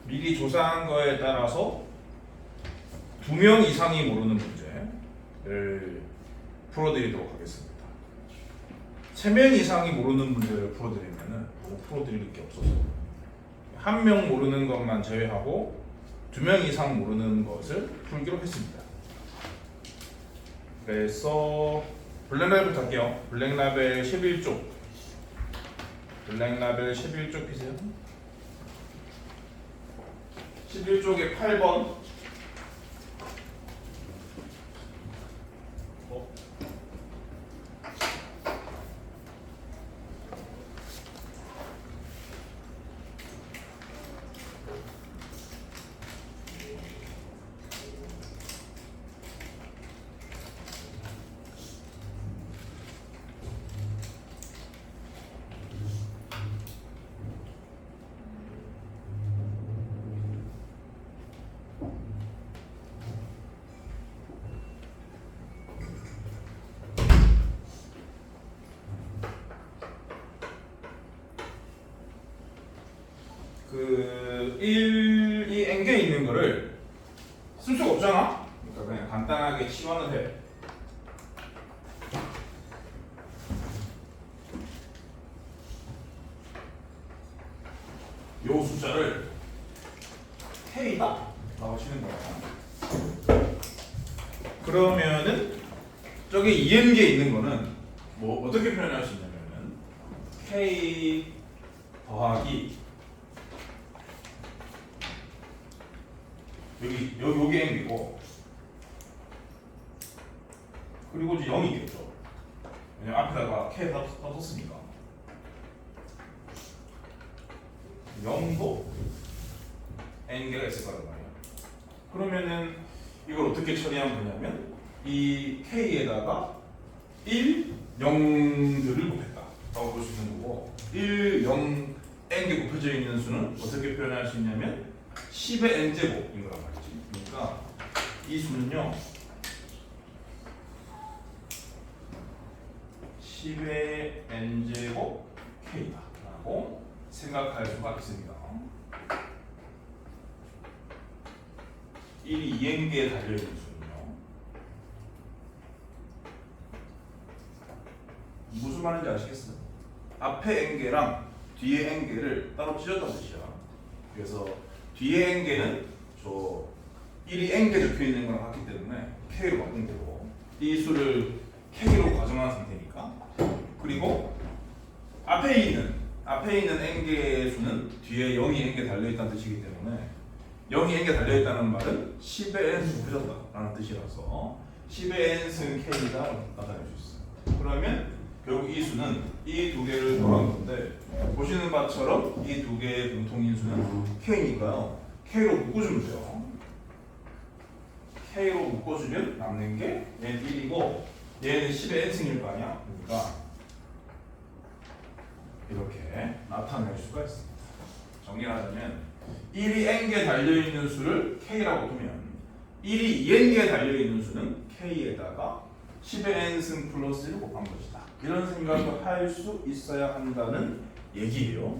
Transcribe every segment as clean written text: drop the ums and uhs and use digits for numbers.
미리 조사한 거에 따라서 2명 이상이 모르는 문제를 풀어드리도록 하겠습니다. 3명 이상이 모르는 문제를 풀어드리면은 뭐 풀어드릴 게 없어서 1명 모르는 것만 제외하고 2명 이상 모르는 것을 풀기로 했습니다. 그래서 블랙라벨부터 할게요. 블랙라벨 11쪽 블랙라벨 11쪽 피세요. 11쪽에 8번 그 1, 이 n개 있는 거를 쓸 수가 없잖아. 그러니까 그냥 간단하게 치환을 해. 요 숫자를 K다 라고 치는 거야. 그러면은 저기 2n개 있는 거는 뭐 어떻게 표현할 수 있냐면은 K 더하기 여기 n이고 그리고 이제 0이겠죠. 왜냐면 앞에다가 k 다 썼으니까 0도 n개가 있을 거란 말이야. 그러면은 이걸 어떻게 처리하면 되냐면 이 k에다가 1, 0들을 곱했다 라고 볼 수 있는 거고 1, 0, n개 곱해져 있는 수는 어떻게 표현할 수 있냐면 10의 n제곱인 거란 말이지. 그러니까 이 수는요 10의 n제곱 k다 라고 생각할 수가 있습니다. 1이 2n개에 달려있는 수는요 무슨 말인지 아시겠어요? 앞에 n개랑 뒤에 n개를 따로 찢었다는 뜻이야. 그래서 뒤에 n개는 저 1이 n개 적혀있는 거랑 같기 때문에 k로 바꾼 거고 이 수를 k로 가정한 상태니까. 그리고 앞에 있는 n개의 수는 뒤에 0이 n개 달려있다는 뜻이기 때문에 0이 n개 달려있다는 말은 10의 n승 곱해졌다 라는 뜻이라서 10의 n승 k가 나타낼 수 있어요. 그러면 결국 이 수는 이 두 개를 더한 건데 보시는 바처럼 이 두 개의 공통인 수는 k니까요 k로 묶어주면 돼요. k로 묶어주면 남는 게 얘는 1이고 얘는 10의 n승일 거 아니야. 그러니까 이렇게 나타낼 수가 있습니다. 정리하자면 1이 n개 달려있는 수를 k라고 두면 1이 2n개 달려있는 수는 k에다가 10의 n승 플러스 1을 곱한 것이다. 이런 생각을 할 수 있어야 한다는 얘기예요.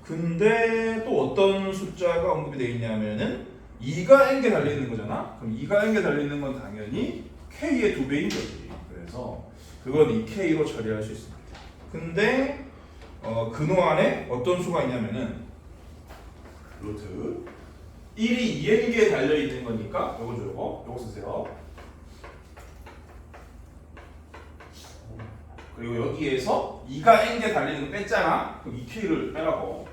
근데 또 어떤 숫자가 언급이 되어 있냐면은 2가 n개 달려있는 거잖아. 그럼 2가 n개 달려있는 건 당연히 k의 2배인 거지. 그래서 그건 이 k로 처리할 수 있습니다. 근데 근호 안에 어떤 수가 있냐면은 루트 1이 2n개에 달려있는 거니까 요거 쓰세요. 그리고 여기에서 2가 n개 달리는 거 뺐잖아. 그럼 2k를 빼라고.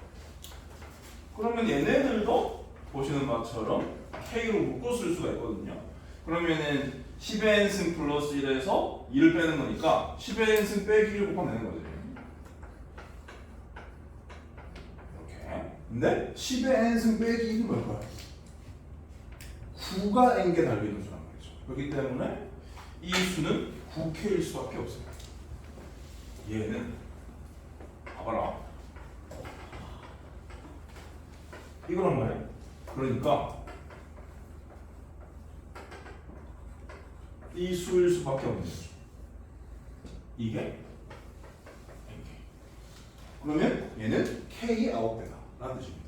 그러면 얘네들도 보시는 바처럼 k로 묶어 쓸 수가 있거든요. 그러면은 10의 n승 플러스 1에서 2를 빼는 거니까 10의 n승 빼기 1 곱하면 되는 거지. 이렇게. 근데 10의 n승 빼기 1은 뭘까요? 9가 n개 달려있는 수란 말이죠. 그렇기 때문에 이 수는 9k일 수밖에 없어요. 얘는 봐봐라 이거란 말이야. 그러니까 이 수일 수밖에 없는 거죠. 이게 n개. 그러면 얘는 K의 9배다 라는 뜻입니다.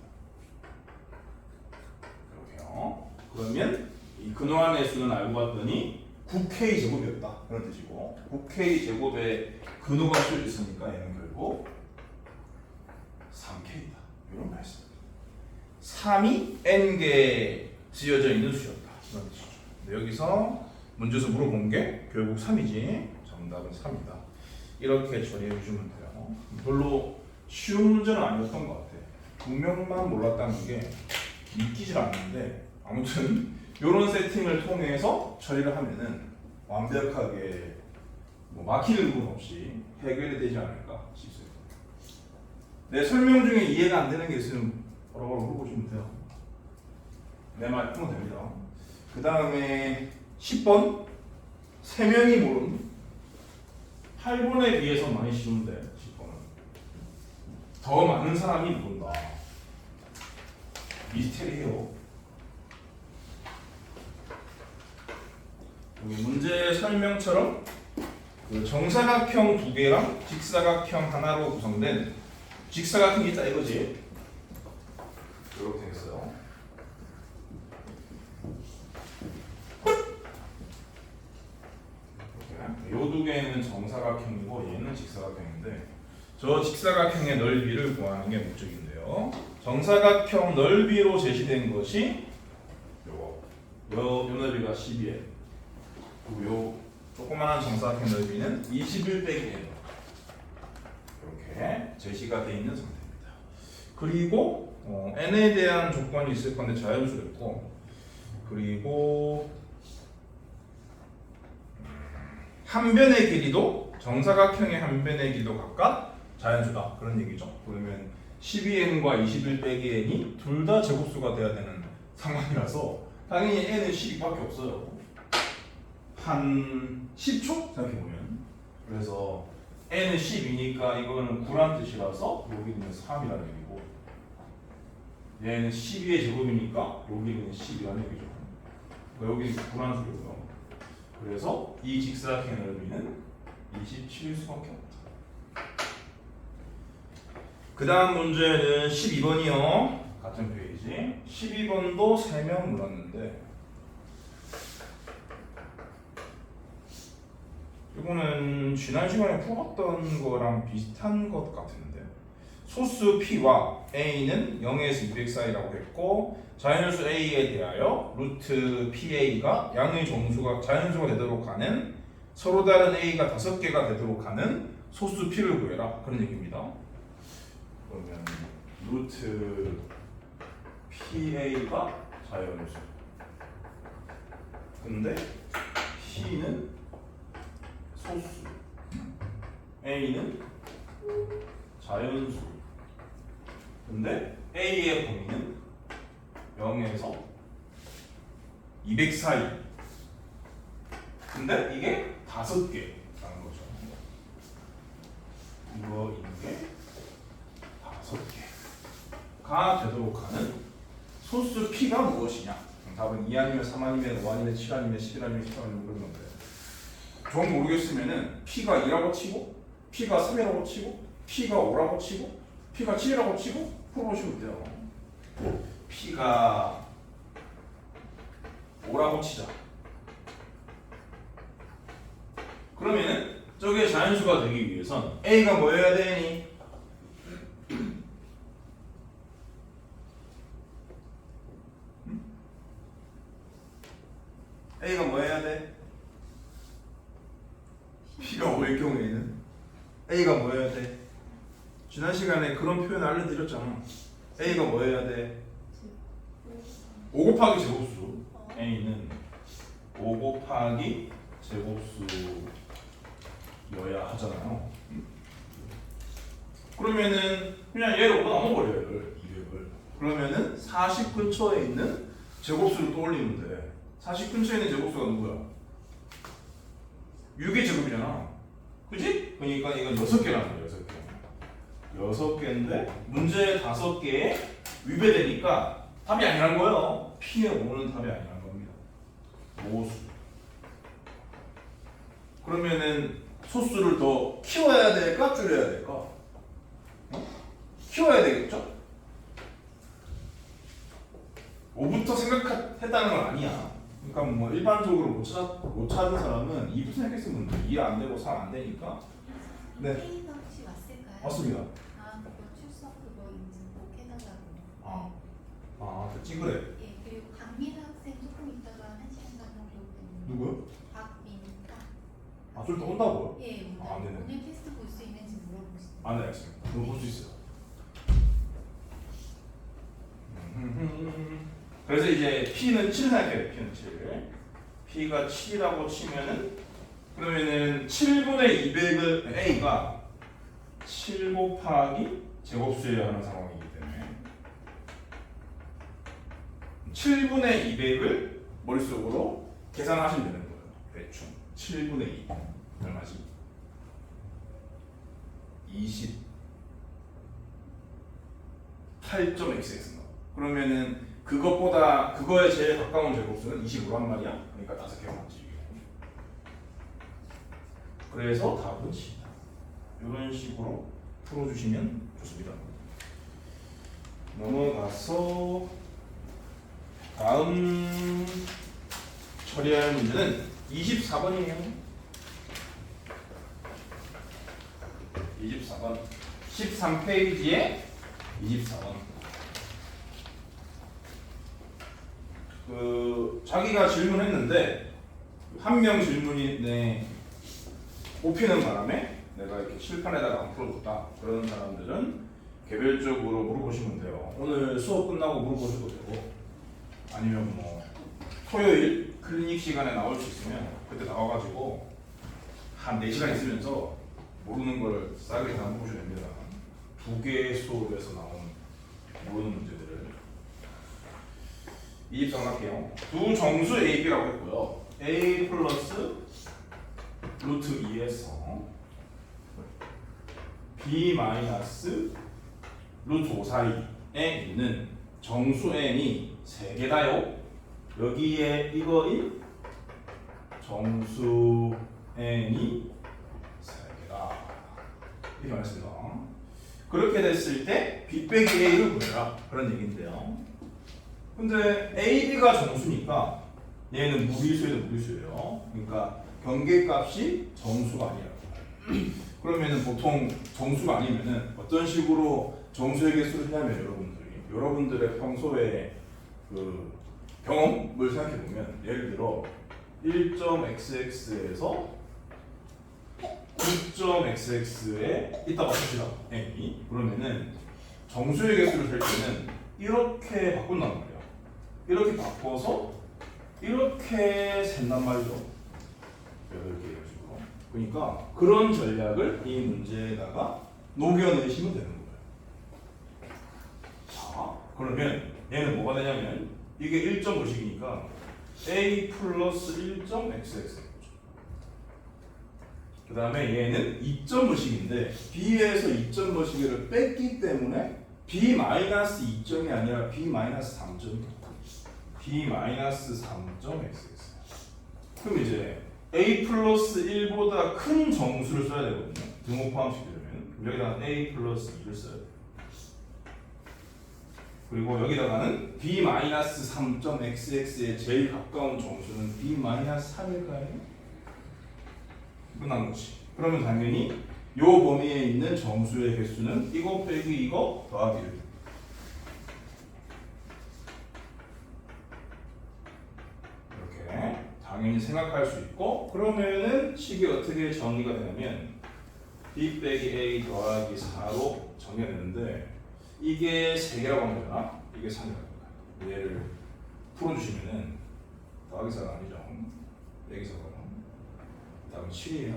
이렇게요. 그러면 이 근호환의 수는 알고 봤더니 9K 제곱이었다 그런 뜻이고 9K 제곱에 근호가 씌워져 있으니까 얘는 결국 3K다 이런 말씀입니다. 3이 N개 지어져 있는 수였다 그런 뜻이죠. 근데 여기서 문제에서 물어본 게 결국 3이지 정답은 3이다 이렇게 처리해 주시면 돼요. 별로 쉬운 문제는 아니었던 것 같아. 분명만 몰랐다는 게 믿기질 않는데 아무튼 이런 세팅을 통해서 처리를 하면은 완벽하게 뭐 막히는 부분 없이 해결이 되지 않을까 싶습니다. 내 설명 중에 이해가 안 되는 게 있으면 바로바로 물어보시면 돼요. 내 말 풀면 됩니다. 그 다음에 10번 3명이 모르는 8번에 비해서 많이 쉬운데 10번은 더 많은 사람이 모른다. 미스테리해요. 여기 문제 설명처럼 그 정사각형 2개랑 직사각형 하나로 구성된 직사각형이 있다 이거지. 이렇게 됐어요. 이 두 개는 정사각형이고 얘는 직사각형인데 저 직사각형의 넓이를 구하는 게 목적인데요. 정사각형 넓이로 제시된 것이 요거 요 넓이가 12에 그리고 요 조그만한 정사각형 넓이는 21 빼기 n 이렇게 제시가 되어 있는 상태입니다. 그리고 n에 대한 조건이 있을 건데 자연수였고 그리고 한 변의 길이도 정사각형의 한 변의 길이도 각각 자연수다 그런 얘기죠. 그러면 12n과 21 빼기 n이 둘 다 제곱수가 돼야 되는 상황이라서 당연히 n은 12밖에 없어요. 한 10초 생각해보면 그래서 n은 10이니까 이거는 9란 뜻이라서 여기는 3이라는 얘기고 얘는 12의 제곱이니까 여기는 10이라는 얘기죠. 여기는 9란 수고요. 그래서 이 직사각형의 넓이는 27일 수밖에 없다. 그 다음 문제는 12번이요. 같은 페이지 12번도 3명 물었는데 이거는 지난 시간에 풀었던 거랑 비슷한 것 같은데 소수 P와 A는 0에서 200 사이라고 했고 자연수 A에 대하여 루트 PA가 양의 정수가 자연수가 되도록 하는 서로 다른 A가 5개가 되도록 하는 소수 P를 구해라 그런 얘기입니다. 그러면 루트 PA가 자연수 근데 P는 소수 A는 자연수 근데 A의 범위는 0에서 200 사이 근데 이게 5개라는 거죠. 이거인 게 5개가 되도록 하는 소수 P가 무엇이냐 답은 2 아니면 3 아니면 5 아니면 7 아니면 11 아니면 13 아니면 그런 건데 정 모르겠으면은 P가 2라고 치고 P가 3이라고 치고 P가 5라고 치고 P가 7이라고 치고 풀어보시면 돼요. P가 5라고 치자. 그러면은 저게 자연수가 되기 위해선 A가 뭐여야 되니? A가 뭐여야 돼? P가 5일 경우에는 A가 뭐여야 돼? 지난 시간에 그런 표현 알려드렸잖아. A가 뭐여야 돼? 5 곱하기 제곱수 A는 5 곱하기 제곱수여야 하잖아요. 그러면은 그냥 얘를 5가 넘어버려요. 200을. 그러면은 40 근처에 있는 제곱수를 떠올리면 돼. 40 근처에 있는 제곱수가 누구야? 6의 제곱이잖아. 그지? 그러니까 이건 6개라는 거야. 6개인데 문제 5개에 위배되니까 답이 아니란 거예요. P의 5는 답이 아니란 겁니다. 모수. 그러면은 소수를 더 키워야 될까 줄여야 될까? 어? 키워야 되겠죠? 5부터 생각했다는 건 아니야. 그러니까 뭐 일반적으로 못 찾은 사람은 2부터 생각했으면 2 안 되고 3 안 되니까. 네. K가 혹시 왔을까요? 맞습니다. 아, 그거 출석 그거 인증 꼭 해달라고. 그 찡그레. 예, 그리고 박민아 학생 조금 있다가 1시간 반 정도 오거든요. 누구요? 박민아. 좀 더 온다고요? 예, 네네. 오늘 테스트 볼 수 있는지 물어보시죠. 네, 알겠습니다. 그럼 볼 수 있어요. 그래서 이제 P는 7 생각해요. P는 7. P가 7이라고 치면은 그러면은 7분의 200을 A가 7 곱하기 제곱수여야 하는 상황이기 때문에 7분의 200을 머릿속으로 계산하시면 되는 거예요. 대충 7분의 2 얼마지? 28.xx인가? 그러면은 그거에 제일 가까운 제곱수는 25란 말이야. 그러니까 5개가 맞지. 그래서 답은 C다. 이런 식으로 풀어주시면 좋습니다. 넘어가서 다음 처리할 문제는 24번이에요. 24번 13페이지에 24번 자기가 질문했는데 한 명 질문이 뽑히는 바람에 내가 이렇게 칠판에다가 안 풀어줬다. 그런 사람들은 개별적으로 물어보시면 돼요. 오늘 수업 끝나고 물어보셔도 되고 아니면 뭐 토요일 클리닉 시간에 나올 수 있으면 그때 나와가지고 한 4시간 있으면서 모르는 걸 싸그리 다 물어보셔야 됩니다. 2개의 수업에서 나온 모르는 문제들을 23할게요. 두 정수 A, B라고 했고요. A 플러스 루트 2에서 B 마이너스 루트 5 사이에 있는 정수 n이 3개다요. 여기에 이거인 정수 n이 3개다. 이렇게 말했습니다. 그렇게 됐을 때 B 빼기 A를 구해라. 그런 얘기인데요. 근데 A, B가 정수니까 얘는 무리수예요. 그러니까 경계값이 정수가 아니라고. 그러면은 보통 정수가 아니면은 어떤 식으로 정수의 개수를 하냐면 여러분들의 평소에 그 경험을 생각해 보면 예를 들어 1.xx에서 2.xx에 있다고 합시다. n이 그러면은 정수의 개수를 셀 때는 이렇게 바꾼단 말이야. 이렇게 바꿔서 이렇게 센단 말이죠. 8개 이런 식으로. 그러니까 그런 전략을 이 문제에다가 녹여내시면 되는 거예요. 자, 그러면 얘는 뭐가 되냐면 이게 1.5식이니까 a 플러스 1.xx인 거죠. 그 다음에 얘는 2.5식인데 b에서 2.5식을 뺐기 때문에 b 마이너스 2점이 아니라 b 마이너스 3점이에요. b 마이너스 3.xx. 그럼 이제 a 플러스 1보다 큰 정수를 써야 되거든요. 등호 포함시키려면 여기다가 a 플러스 2를 써요. 그리고 여기다가는 b 마이너스 3.xx에 제일 가까운 정수는 b 마이너스 3일까요? 끝난 거지. 그러면 당연히 요 범위에 있는 정수의 개수는 이거 빼기 이거 더하기 1. 이렇게 당연히 생각할 수 있고, 그러면은 식이 어떻게 정리가 되냐면 b 빼기 a 더하기 4로 정리가 되는데 이게 3개라고 하면 되나? 이게 3이라고 합니다. 얘를 풀어주시면은 더하기 4가 아니죠. 빼기 4가 다음 7이에요.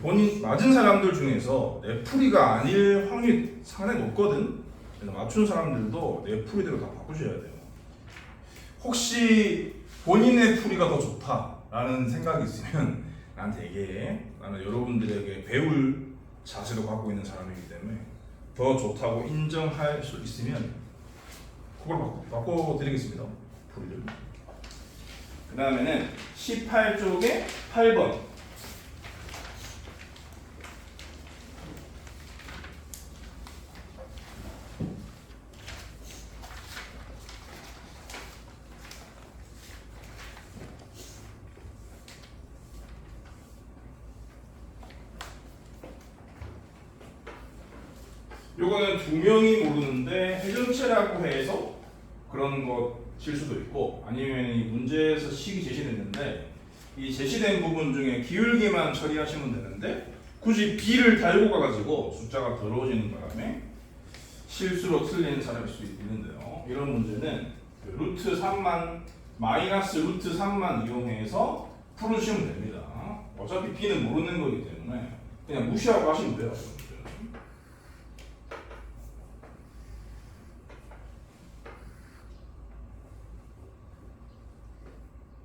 본인 맞은 사람들 중에서 내 풀이가 아닐 확률이 상당히 높거든. 그래서 맞춘 사람들도 내 풀이대로 다 바꾸셔야 돼요. 혹시 본인의 풀이가 더 좋다라는 생각이 있으면 나한테 얘기해. 나는 여러분들에게 배울 자세도 갖고 있는 사람이기 때문에 더 좋다고 인정할 수 있으면 그걸 바꿔드리겠습니다. 풀이를. 그 다음에는 18쪽에 8번. 요거는 두 명이 모르는데 회전체라고 해서 그런 것일 수도 있고, 아니면 이 문제에서 식이 제시됐는데 이 제시된 부분 중에 기울기만 처리하시면 되는데 굳이 b를 달고 가가지고 숫자가 더러워지는 바람에 실수로 틀린 사람일 수 있는데요. 이런 문제는 그 루트 3만 마이너스 루트 3만 이용해서 풀으시면 됩니다. 어차피 b는 모르는 거기 때문에 그냥 무시하고 하시면 돼요.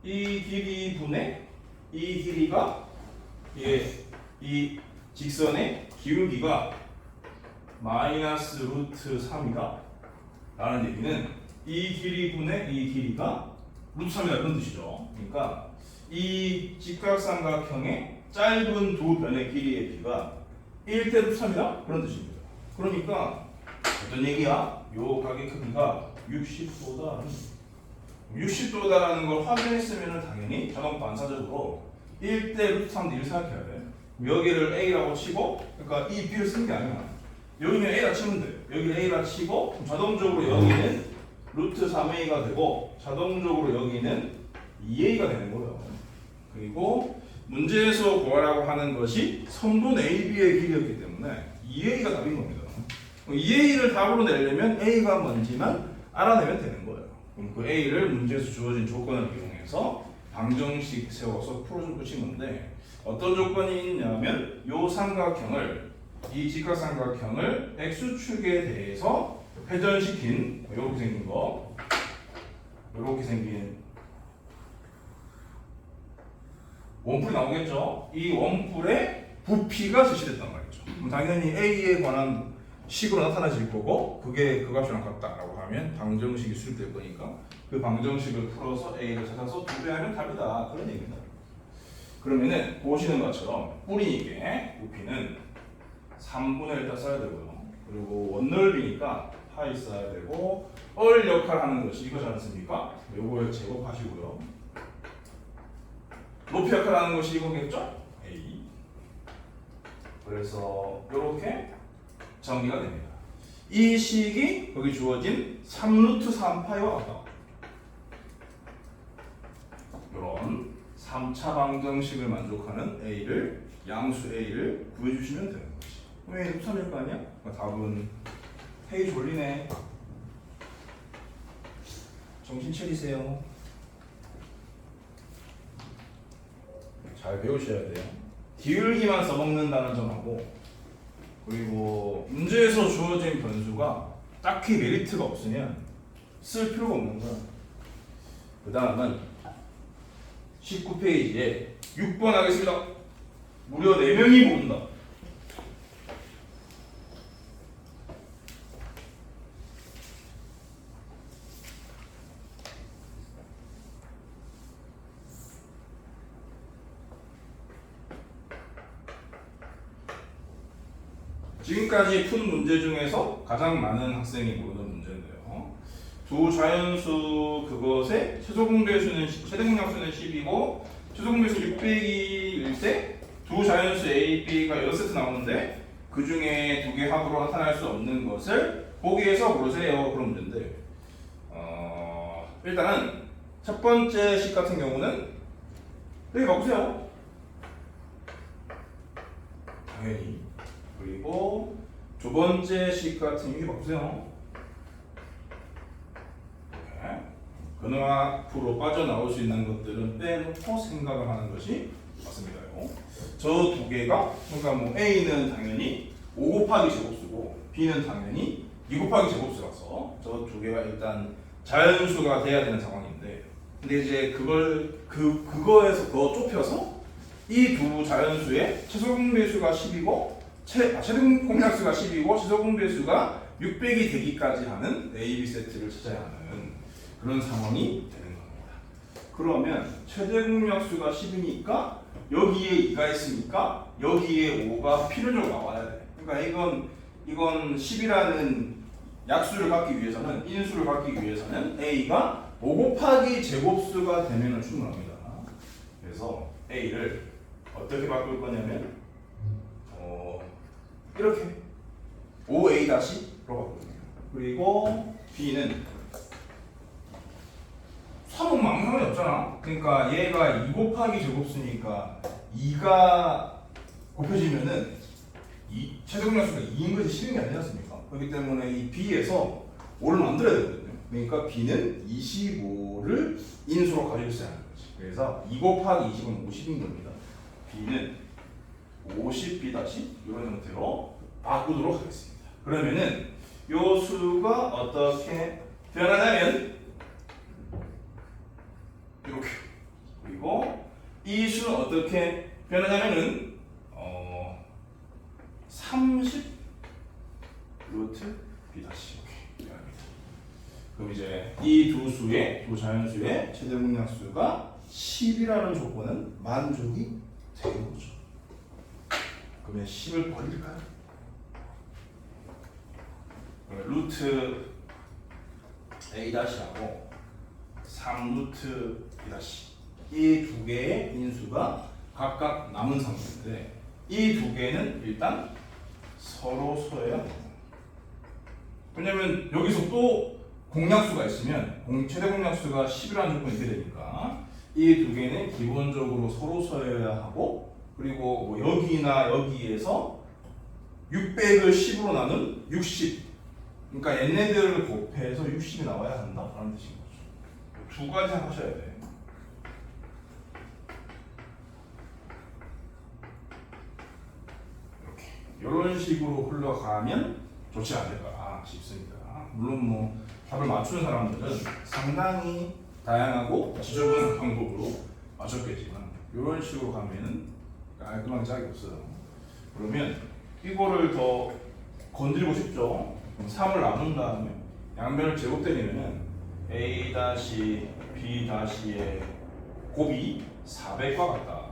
이 길이 분의 이 길이가 이 직선의 기울기가 마이너스 루트 3이다 라는 얘기는 이 길이 분의 이 길이가 루트 3이다 그런 뜻이죠. 그러니까 이 직각삼각형의 짧은 두 변의 길이의 비가 1대 루트 3이다 그런 뜻입니다. 그러니까 어떤 얘기야? 요 각의 크기가 60도다. 60도다라는 걸 확인했으면 당연히 자동 반사적으로 1대 루트 3대 1 생각해야 돼. 여기를 A라고 치고, 그러니까 이 B를 쓴 게 아니야. 여기는 A라 치면 돼. 여기를 A라 치고 그럼 자동적으로 여기는 루트 3A가 되고 자동적으로 여기는 2A가 되는 거예요. 그리고 문제에서 구하라고 하는 것이 선분 AB의 길이였기 때문에 2A가 답인 겁니다. 2A를 답으로 내려면 A가 뭔지만 알아내면 되는 거예요. 그럼 그 A를 문제에서 주어진 조건을 이용해서 방정식 세워서 풀어주고 건데 어떤 조건이 있냐면 요 삼각형을 이 직각삼각형을 x축에 대해서 회전시킨 이렇게 생긴 거, 이렇게 생긴 원뿔이 나오겠죠. 이 원뿔에 부피가 제시됐단 말이죠. 그럼 당연히 A에 관한 식으로 나타나질 거고 그게 그 값이랑 같다라고 하면 방정식이 수립될 거니까 그 방정식을 풀어서 A를 찾아서 두배하면 답이다 그런 얘기입니다. 그러면은 보시는 것처럼 뿌리니까 부피는 3분의 1다 써야 되고요. 그리고 원넓이니까 파이 써야 되고 얼 역할 하는 것이 이거지 않습니까? 요거에 제곱하시고요. 높이 역할 하는 것이 이거겠죠? A. 그래서 이렇게 정리가 됩니다. 이 식이 여기 주어진 3루트 3파이와 같다. 이런 3차 방정식을 만족하는 A를 양수 A를 구해주시면 되는 거지. 왜 루트 3일 거 아니야? 답은 헤이 졸리네. 정신 차리세요. 잘 배우셔야 돼요. 기울기만 써먹는다는 점하고 그리고 문제에서 주어진 변수가 딱히 메리트가 없으면 쓸 필요가 없는 거야. 그 다음은 19페이지에 6번 하겠습니다. 무려 4명이 모른다. 지금까지 푼 문제 중에서 가장 많은 학생이 모르는 문제인데요. 두 자연수 그것의 최소공배수는 최대공약수는 10이고 최소공배수 600일 때 두 자연수 A, B가 6세트 나오는데 그 중에 두 개 합으로 나타날 수 없는 것을 보기에서 고르세요. 그런 문제인데 일단은 첫 번째 식 같은 경우는 여기 바꾸세요. 당연히. 그리고 두 번째 식 같은 경우 바꾸세요. 근원앞으로 빠져나올 수 있는 것들은 빼놓고 생각을 하는 것이 맞습니다. 저 두 개가 그러니까 뭐 A는 당연히 5 곱하기 제곱수고 B는 당연히 2 곱하기 제곱수라서 저 두 개가 일단 자연수가 돼야 되는 상황인데 근데 이제 그거에서 더 좁혀서 이 두 자연수의 최소공배수가 10이고 최대 공약수가 10이고 최소공배수가 600이 되기까지 하는 A, B 세트를 찾아야 하는 그런 상황이 되는 겁니다. 그러면 최대 공약수가 10이니까 여기에 2가 있으니까 여기에 5가 필연적으로 나와야 돼. 그러니까 이건 10이라는 약수를 갖기 위해서는 인수를 갖기 위해서는 A가 5 곱하기 제곱수가 되면 충분합니다. 그래서 A를 어떻게 바꿀 거냐면 이렇게 5a 다시로 바꾸네요. 그리고 b는 3은 망상이 없잖아. 그러니까 얘가 2 곱하기 제곱수니까 2가 곱해지면은 이 최대공약수가 2인 것이 싫은 게 아니지 않습니까? 그렇기 때문에 이 b에서 5를 만들어야 되거든요. 그러니까 b는 25를 인수로 가지고 있어야 하는 거지. 그래서 2 곱하기 20은 50인 겁니다. b는 50b 다시 이런 형태로 바꾸도록 하겠습니다. 그러면은 요 수가 어떻게 변하냐면 이렇게. 그리고 이 수는 어떻게 변하냐면은 30 루트 b 다시 이렇게 변합니다. 그럼 이제 이 두 수의 두 자연수의 최대 공약수가 10이라는 조건은 만족이 되는 거죠. 그러면 10을 버릴까요? 루트 a 다시하고 3 루트 b 다시 이 두 개의 인수가 각각 남은 상태인데 이 두 개는 일단 서로 소해야 됩니다. 왜냐면 여기서 또 공약수가 있으면 최대 공약수가 10이라는 조건이 있게 되니까 이 두 개는 기본적으로 서로 서해야 하고 그리고 뭐 여기나 여기에서 600을 10으로 나눈 60 그러니까 얘네들을 곱해서 60이 나와야 한다라는 뜻인 거죠. 두 가지 생각하셔야 돼. 이런 식으로 흘러가면 좋지 않을까 싶습니다. 물론 뭐 답을 맞추는 사람들은 상당히 다양하고 지저분한 방법으로 맞췄겠지만 이런 식으로 가면은 깔끔하게 짝이 없어요. 그러면 이거를 더 건드리고 싶죠. 3을 나눈 다음에 양변을 제곱되면은 a-b-의 곱이 400과 같다.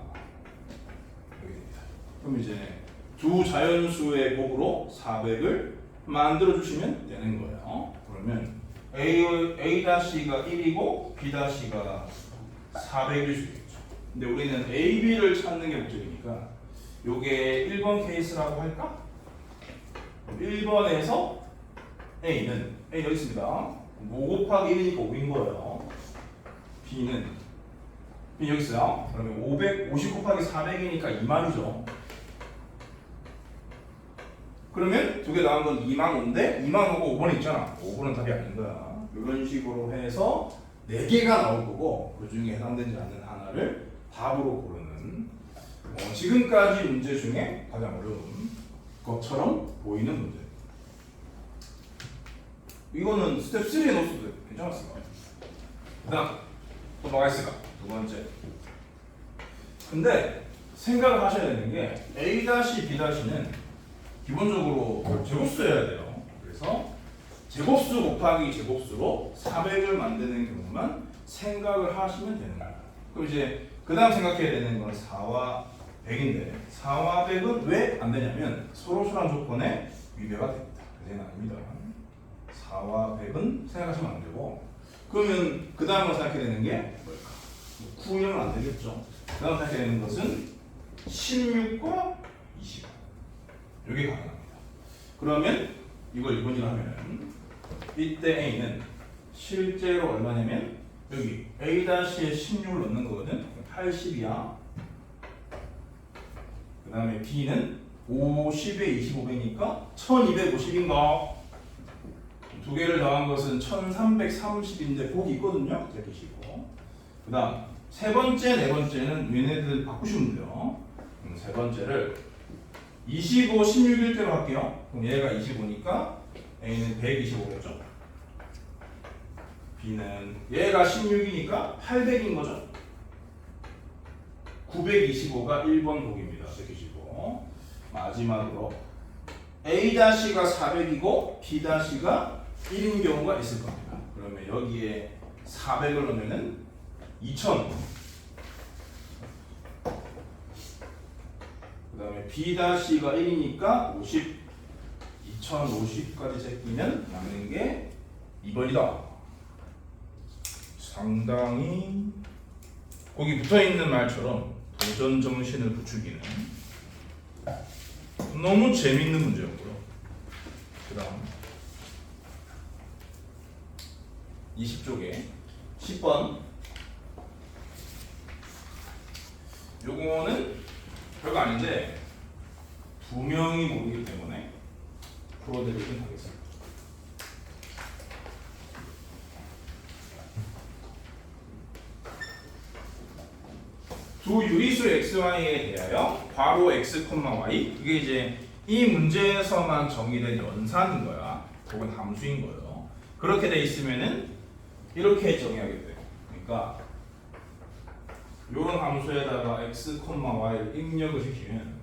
이렇게 됩니다. 그럼 이제 두 자연수의 곱으로 400을 만들어 주시면 되는 거예요. 그러면 a-가 1이고 b-가 400일 수 있겠죠. 근데 우리는 a, b를 찾는 게 목적이니까 요게 1번 케이스라고 할까? 1번에서 a는 a 여기 있습니다. 5 곱하기 1이니까 5인 거예요. b는 b 여기 있어요. 그러면 50 곱하기 400이니까 2만이죠. 그러면 두 개 나온 건 2만 5인데 2만 5고 5번이 있잖아. 5번은 답이 아닌 거야. 이런 식으로 해서 4개가 나올 거고 그 중에 해당되지 않는 하나를 답으로 고르는 지금까지 문제 중에 가장 어려운 것처럼 보이는 문제. 이거는 스텝 3에 넣었어도 괜찮았을 거예요. 그 다음 또 뭐가 있을까? 두 번째. 근데 생각을 하셔야 되는 게 a-b-는 기본적으로 제곱수여야 돼요. 그래서 제곱수 곱하기 제곱수로 400을 만드는 경우만 생각을 하시면 되는 거예요. 그럼 이제 그 다음 생각해야 되는 건 4와 100인데 4와 100은 왜 안 되냐면 서로수란 조건에 위배가 됩니다. 그래서 아닙니다. 4와 100은 생각하시면 안 되고 그러면 그 다음으로 생각해야 되는 게 뭘까? 9이면 안 되겠죠. 그 다음 생각해야 되는 것은 16과 20. 이게 가능합니다. 그러면 이걸 2번이라 하면 이때 a는 실제로 얼마냐면 여기 a-에 16을 넣는 거거든. 80이야. 그 다음에 b는 50에 25배니까 1250인가? 두 개를 더한 것은 1330인데 복이 있거든요. 이렇게 시고. 그 다음 세 번째, 네 번째는 얘네들 바꾸시면 돼요. 세 번째를 25, 16일 대로 할게요. 그럼 얘가 25니까 A는 125겠죠. B는 얘가 16이니까 800인 거죠. 925가 1번 복입니다. 이렇게 시고 마지막으로 A-가 400이고 B-가 1인 경우가 있을 겁니다. 그러면 여기에 400을 넣으면은 2000. 그 다음에 B-가 1이니까 50, 2050까지 제끼면 남는 게 2번이다. 상당히 거기 붙어있는 말처럼 도전 정신을 부추기는 너무 재밌는 문제였고요. 그다음 20쪽에 10번. 요거는 별거 아닌데 두 명이 모르기 때문에 풀어드리긴 하겠습니다. 두 유리수 xy에 대하여 괄호 x, y 이게 이제 이 문제에서만 정의된 연산인 거야. 혹은 함수인 거예요. 그렇게 돼 있으면은 이렇게 정의하게 돼. 그러니까 이런 함수에다가 x, y를 입력을 시키면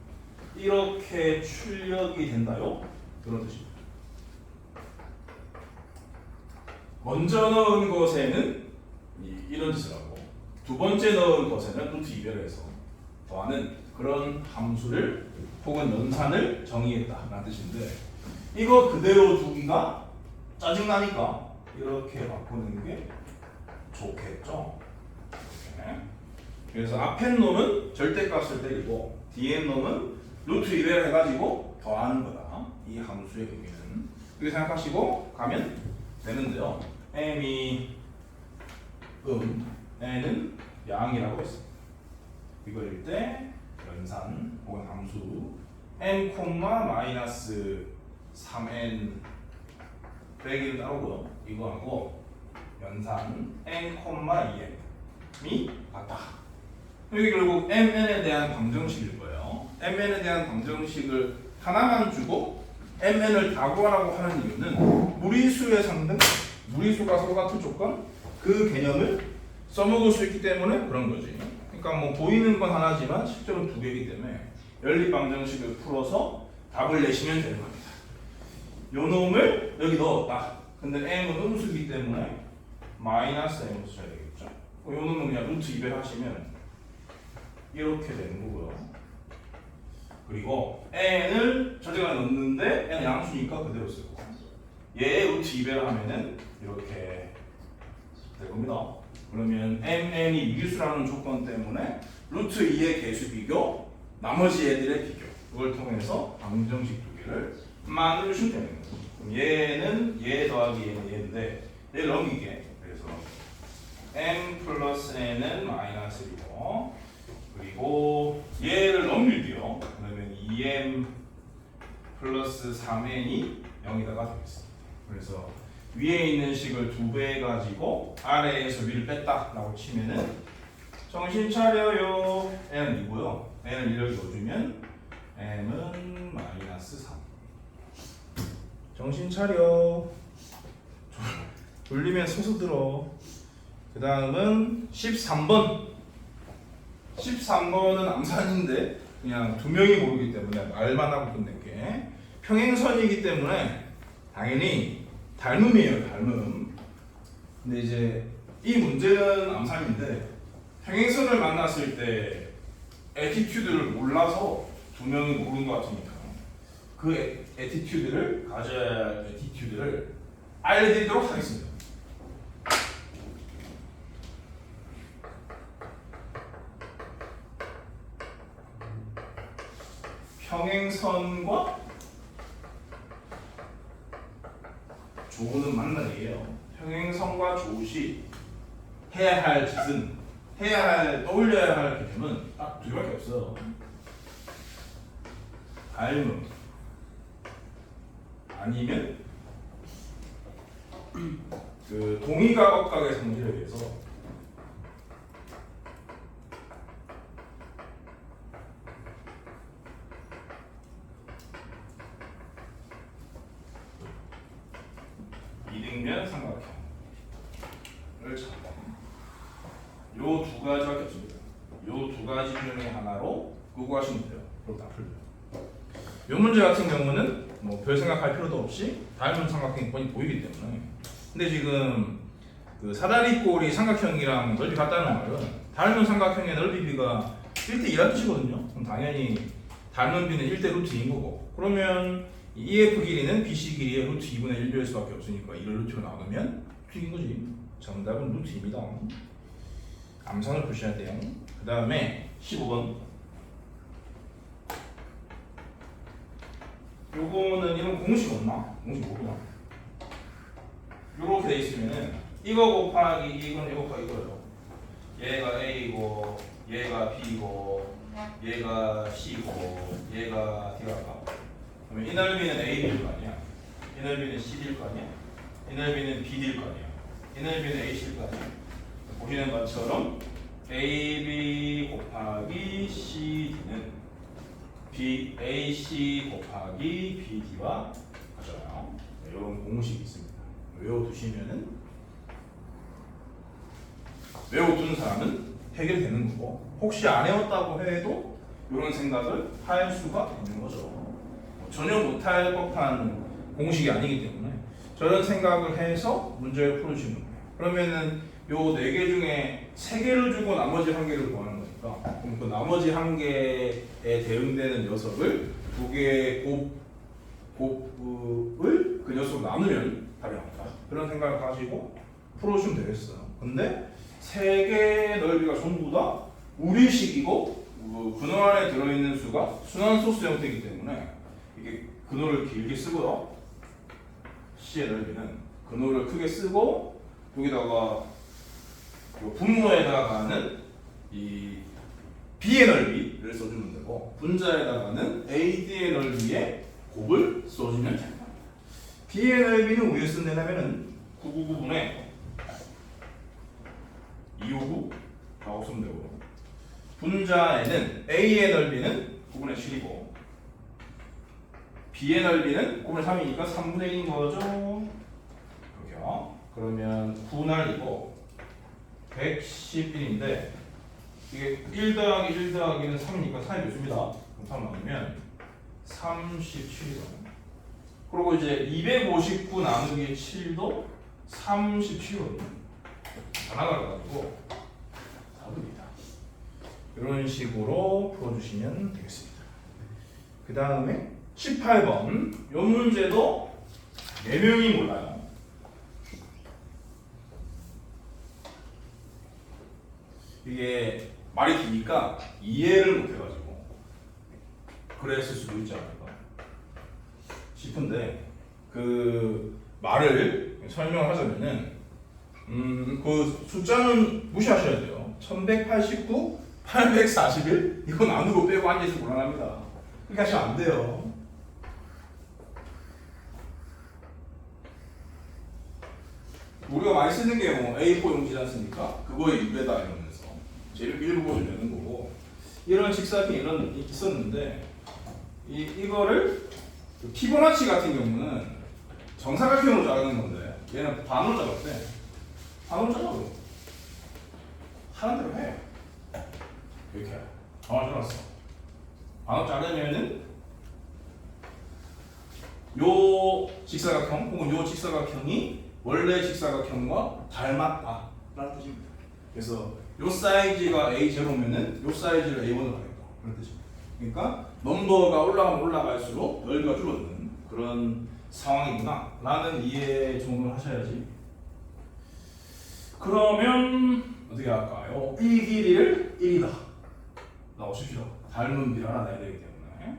이렇게 출력이 된다요. 그런 뜻입니다. 먼저 넣은 것에는 이런 짓을 하고 두 번째 넣은 것에는 루트 2배를 해서 더하는 그런 함수를 혹은 연산을 정의했다라는 뜻인데 이거 그대로 두기가 짜증나니까 이렇게 바꾸는 게 좋겠죠. 이렇게. 그래서 앞에 놈은 절대값을 때리고 뒤에 놈은 루트 2배를 해가지고 더하는 거다. 이 함수의 의미는 그렇게 생각하시고 가면 되는데요. m이 n은 양이라고 했습니다. 이거일 때 연산 혹은 함수 n, 마이너스 3n 빼기를 따르고요. 이거하고 연산 n, 2n이 같다. 여기 결국 mn에 대한 방정식일 거예요. mn에 대한 방정식을 하나만 주고 mn을 다 구하라고 하는 이유는 무리수의 상등, 무리수가 서로 같은 조건 그 개념을 써먹을 수 있기 때문에 그런 거지. 그러니까 뭐 보이는 건 하나지만 실제로는 두 개이기 때문에 연립 방정식을 풀어서 답을 내시면 되는 겁니다. 요 놈을 여기 넣었다. 근데 m은 음수이기 때문에 마이너스 m을 써야 되겠죠. 요 놈은 그냥 루트 2배 하시면 이렇게 되는 거고요. 그리고 n을 저쪽에 넣는데 n은 양수니까 그대로 쓰고 얘의 루트 2배를 하면은 이렇게 될 겁니다. 그러면 mn이 미수라는 조건 때문에 루트 2의 개수 비교, 나머지 애들의 비교 그걸 통해서 방정식 두 개를 만들어주시면 되는 거죠. 그럼 얘는 얘 더하기 얘는 얘인데 얘를 넘기게 그래서 m 플러스 n은 마이너스 1이고 그리고 얘를 넘길게요. 그러면 2m 플러스 3n이 0이다가 되겠습니다. 그래서 위에 있는 식을 2배 해가지고 아래에서 위를 뺐다 라고 치면은 정신 차려요. n은 2고요. n을 1을 넣어주면 m은 마이너스 3. 정신 차려. 돌리면 서서 들어. 그 다음은 13번. 13번은 암산인데 그냥 두 명이 모르기 때문에 말만 하고 끝낼게. 평행선이기 때문에 당연히 닮음이에요. 닮음. 근데 이제 이 문제는 암산인데 평행선을 만났을 때 에티튜드를 몰라서 두 명이 모르는 것 같으니까 그 에티튜드를 가져야 할 에티튜드를 알려드리도록 하겠습니다. 평행선과 조는 만나기예요. 평행선과 조시 해야 할 짓은 떠올려야 할 개념은 딱 두 개밖에 없어요. 닮음 아니면 그 동의가각각의 성질에 대해서 이등변 삼각형을 찾는 요 두 가지밖에 없습니다. 요 두 가지 중에 하나로 구구하시면 돼요. 그럼 다 풀려요. 요 문제 같은 경우는 뭐 별 생각할 필요도 없이 닮은 삼각형이 뻔히 보이기 때문에. 근데 지금 그 사다리꼴이 삼각형이랑 넓이 같다는 말은 닮은 삼각형의 넓이 비가 1대2라는 뜻이거든요. 그럼 당연히 닮은 비는 1대 루트 2인 거고. 그러면 EF 길이는 BC 길이의 루트 2분의 1일 수밖에 없으니까 이를 루트로 나누면 루트인 거지. 정답은 루트 2입니다. 암산을 보셔야 돼요. 그 다음에 15번 요거는 이런 공식 없나? 공식 모르나? 요렇게 돼 있으면은 이거 곱하기 이건 이거 곱하기 이거죠. 얘가 A고 얘가 B고 얘가 C고 얘가 D랄까? 그러면 이 넓이는 AB일 거 아니야? 이 넓이는 CD일 거 아니야? 이 넓이는 BD일 거 아니야? 이 넓이는 AC일 거 아니야? 보시는 것처럼 AB 곱하기 CD는 AC 곱하기 BD와 같잖아요. 이런 공식이 있습니다. 외워두시면은 외워둔 사람은 해결되는 거고 혹시 안 외웠다고 해도 이런 생각을 할 수가 있는 거죠. 전혀 못할 법한 공식이 아니기 때문에 저런 생각을 해서 문제를 풀어주는 거예요. 그러면은 요 4개 중에 3개를 주고 나머지 1개를 구하는 거니까 그럼 그 나머지 1개에 대응되는 녀석을 2개의 곱을 그 녀석 나누면 답이 나온다. 그런 생각을 가지고 풀어주면 되겠어요. 근데 3개의 넓이가 전부 다 우리식이고 근호 안에 들어있는 수가 순환소수 형태이기 때문에 이게 근호를 길게 쓰고요. C의 넓이는 근호를 크게 쓰고 여기다가 분모에다가는 이 B의 넓이를 써주면 되고 분자에다가는 AD의 넓이에 곱을 써주면 됩니다. B의 넓이는 왜 쓴다면은 999분의 259라고 쓰면 되고 분자에는 A의 넓이는 9분의 7이고 B의 넓이는 9분의 3이니까 3분의 1인 거죠. 그렇게요. 그러면 9날이고 111인데 이게 1 더하기 1 더하기는 3이니까 3이 몇 줍니다. 그럼 3 나누면 37이죠. 그리고 이제 259 나누기 7도 37거든요. 다 나가가지고 답입니다. 이런 식으로 풀어주시면 되겠습니다. 그 다음에 18번 이 문제도 4명이 몰라요. 이게 말이 기니까 이해를 못해가지고 그랬을 수도 있지 않을까 싶은데 그 말을 설명을 하자면은 그 숫자는 무시하셔야 돼요. 1189, 841 이거 나누고 빼고 앉아서 곤란합니다. 그렇게 하시면 안 돼요. 우리가 많이 쓰는 게 뭐 A4 용지지 않습니까? 그거에 유래다 이러면서 제일 일부분을 내는 거고 이런 식사각형이 이런 있었는데 이거를 피보나치 같은 경우는 정사각형으로 자르는 건데 얘는 반으로 자랐대. 반으로 자르고 하는 대로 해. 이렇게 반으로 잘랐어. 반으로 자르면은 요 직사각형 혹은 요 직사각형이 원래 직사각형과 닮았다라는 뜻입니다. 그래서 요 사이즈가 A0면은 요 사이즈를 A1으로 하겠다 그런 뜻입니다. 그러니까 넘버가 올라가면 올라갈수록 넓이가 줄어드는 그런 상황이구나 라는 이해 정도를 하셔야지. 그러면 어떻게 할까요? 이 길이를 1이다 나오십시오. 닮은 비를 하나 내야 되기 때문에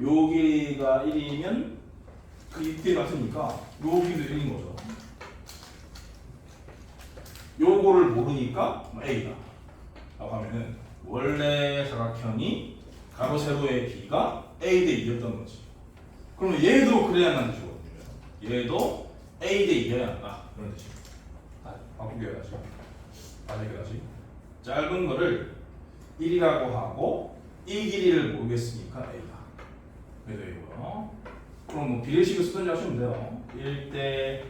요 길이가 1이면 그 입길 같으니까 요 길이도 1인 거죠. 요거를 모르니까 A다 라고 하면은 원래 사각형이 가로 세로의 B가 A 대 2였던 거지. 그러면 얘도 그래야만 되거든요. 얘도 A 대 2여야 한다 그런 뜻이에요. 바꾸게 해야지. 다시 해야지. 짧은 거를 1이라고 하고 이 길이를 모르겠으니까 A다. 그래도 이거요. 그럼 뭐 비례식을 쓰든지 하시면 돼요. 1대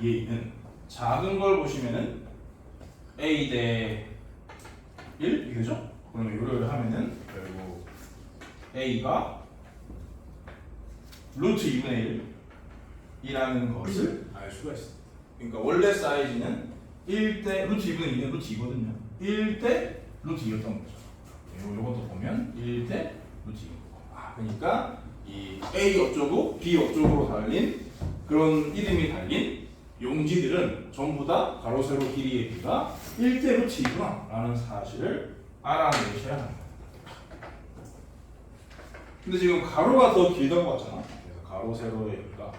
2의 2는 작은 걸 보시면은 A 대 1 이게 되죠? 그러면 이거를 하면은 결국 A가 루트 2분의 1이라는 것을 알 수가 있습니다. 그러니까 원래 사이즈는 1대 루트 2분의 2는 루트 2거든요. 1대 루트 2였던 거죠. 이것도 보면 1대 루트 2고. 그러니까 이 A 어쩌고 B 어쩌고로 달린 그런 이름이 달린 용지들은 전부 다 가로 세로 길이의 B가 1대 루트 2구나 라는 사실을 알아내셔야 합니다. 근데 지금 가로가 더 길다고 봤잖아. 그래서 가로 세로의 여기가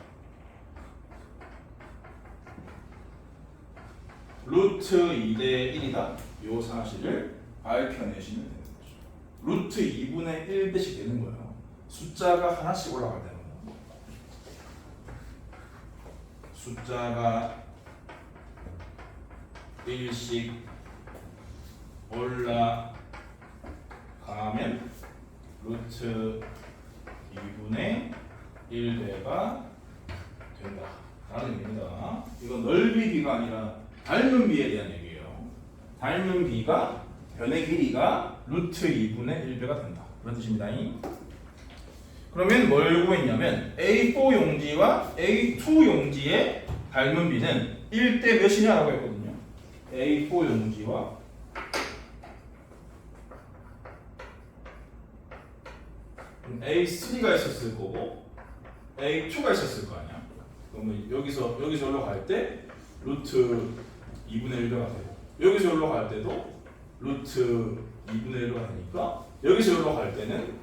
루트 2대 1이다. 이 사실을 밝혀내시면 되는 거죠. 루트 2분의 1대씩 되는 거예요. 숫자가 하나씩 올라갈 때는 숫자가 1씩 올라가면 루트 2분의 1배가 된다 라는 얘기입니다. 이건 넓이 비가 아니라 닮은 비에 대한 얘기예요. 닮은 비가 변의 길이가 루트 2분의 1배가 된다 그런 뜻입니다. 그러면 뭘 구했냐면 A4 용지와 A2 용지의 닮은 비는 1대 몇이냐라고 했거든요. A4 용지와 A3가 있었을 거고 A2가 있었을 거 아니야. 그러면 여기서 올라갈 때 루트 2분의 1배가 되고 여기서 올라갈 때도 루트 2분의 1배가 되니까 여기서 올라갈 때는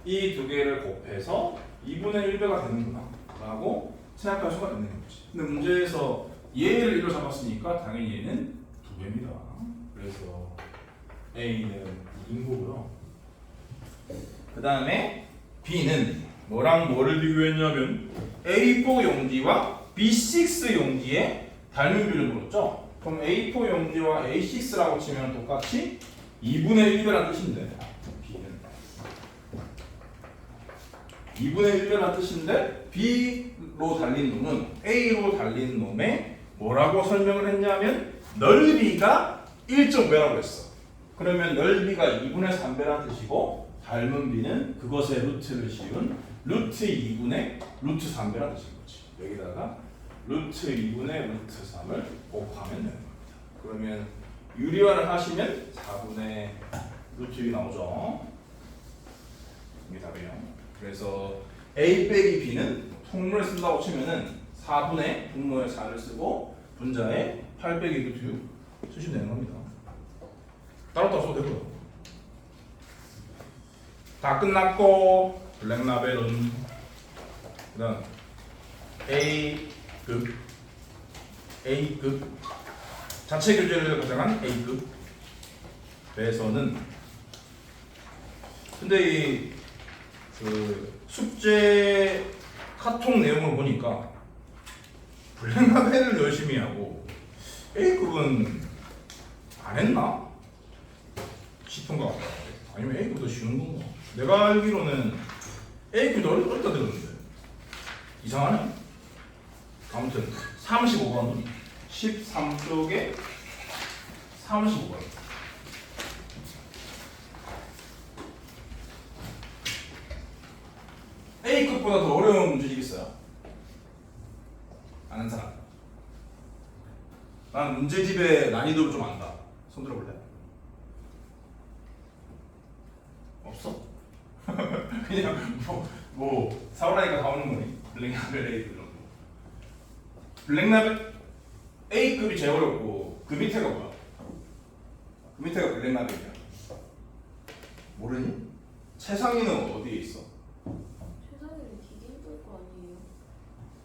이 두 개를 곱해서 2분의 1배가 되는구나 라고 생각할 수가 있는 거지. 근데 문제에서 얘를 1로 잡았으니까 당연히 얘는 2배입니다. 그래서 A는 2인 거고요. 그 다음에 B는 뭐랑 뭐를 비교했냐면 A4 용지와 B6 용지의 닮은 비를 물었죠. 그럼 A4 용지와 A6라고 치면 똑같이 2분의 1배라는 뜻인데 B는 2분의 1배라는 뜻인데 B로 달린 놈은 A로 달린 놈에 뭐라고 설명을 했냐면 넓이가 1.5배라고 했어. 그러면 넓이가 2분의 3배라는 뜻이고 닮은 B는 그것의 루트를 씌운 루트 2분의 루트 3배라는 뜻인 거지. 여기다가 루트 2분의 루트 3을 곱하면 되는 겁니다. 그러면 유리화를 하시면 4분의 루트 2 나오죠. 이게 답이에요. 그래서 A 빼기 B는 통문을 쓴다고 치면은 4분의 분모에 4를 쓰고 분자에 8 빼기 루트 6 쓰시면 되는 겁니다. 따로따로 써도 되고요. 다 끝났고 블랙라벨은 그다음 A급 자체 교재를 가장한 A급 배에서는 근데 그 숙제 카톡 내용을 보니까 블랙라벨을 열심히 하고 A급은 안 했나 싶은 것 같아요. 아니면 A급도 쉬운 건가? 내가 알기로는 A급도 어렵다 들었는데 이상하네. 아무튼 35번 13쪽에 35번 A급보다 더 어려운 문제집 있어요? 아는 사람? 난 문제집의 난이도를 좀 안다. 손 들어볼래? 없어? 그냥 뭐 사오라니까 다 오는 거니? 블랙라벨 A급 정도. 블랙라벨 A급이 제일 어렵고 그 밑에가 뭐야? 그 밑에가 블랙라벨이야. 모르니? 최상위는 어디에 있어? 최상위는 되게 힘들 거 아니에요?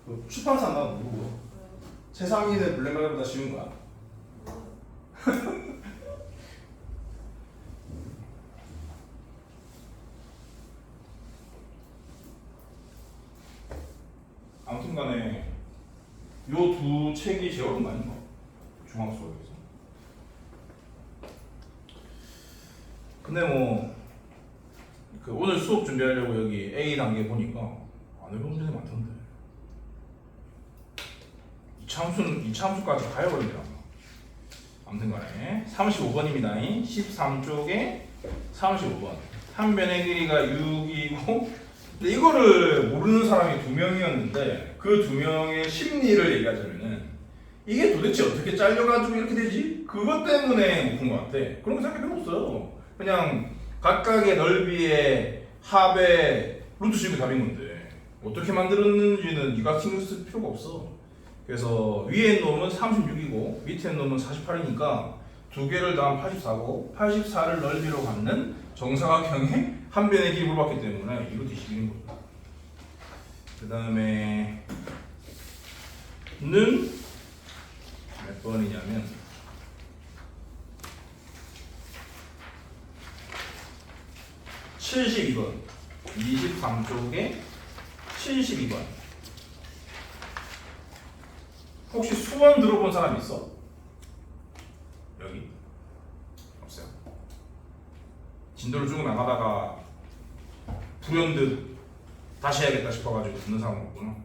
그 출판사 나 모르고 최상위는 블랙라벨보다 쉬운 거야. 아무튼간에 요 두 책이 제일 어려운 거 아닌가? 중앙 수학에서. 근데 뭐 그 오늘 수업 준비하려고 여기 A 단계 보니까 안 해본 문제들이 많던데. 이차함수까지 가야버리더라. 아무튼간에 35번입니다. 13쪽에 35번. 한 변의 길이가 6이고 근데 이거를 모르는 사람이 2명이었는데 그 2명의 심리를 얘기하자면은 이게 도대체 어떻게 잘려가지고 이렇게 되지? 그것 때문에 못 푼 것 같아. 그런 거 생각해 필요 없어요. 그냥 각각의 넓이의 합의 루트 식이 답인 건데 어떻게 만들었는지는 네가 신경 쓸 필요가 없어. 그래서 위에 놈은 36이고 밑에 놈은 48이니까 두 개를 더하면 84고 84를 넓이로 갖는 정사각형의 한 변의 길이 물어봤기 때문에 이거 뒤집는 거죠. 그 다음에 는 몇 번이냐면 72번 23쪽에 72번 혹시 수원 들어본 사람 있어? 여기? 없어요. 진도를 쭉 나가다가 불현듯 다시 해야겠다 싶어가지고 듣는 사람 없구나.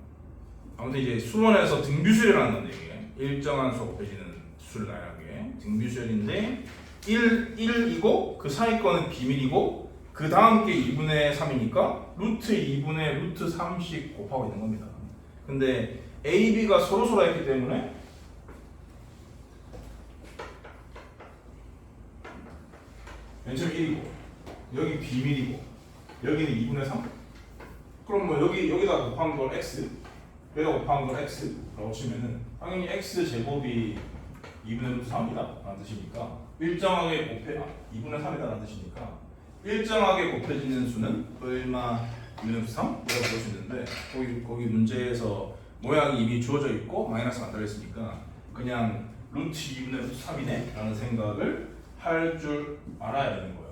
아무튼 이제 수원에서 등비수열이라는 건데 이게 일정한 수가 곱해지는 수를 나열하게 등비수열인데 1이고 그 상위 거는 비밀이고 그 다음 게 2분의 3이니까 루트 2분의 루트 3씩 곱하고 있는 겁니다. 근데 A, B가 서로서로 했기 때문에 맨 처음에 1이고 여기 비밀이고 여기는 2분의 3? 그럼 뭐 여기다 곱한 걸 x 여기다 곱한 걸 x라고 치면은 당연히 x 제곱이 2분의 루트 3이다 라는 뜻이니까 일정하게 2분의 3이다 라는 뜻이니까 일정하게 곱해지는 수는 얼마 2분의 루트 3? 이라고 볼 수 있는데 거기 문제에서 모양이 이미 주어져 있고 마이너스가 안 달려있으니까 그냥 루트 2분의 루트 3이네 라는 생각을 할 줄 알아야 되는 거예요.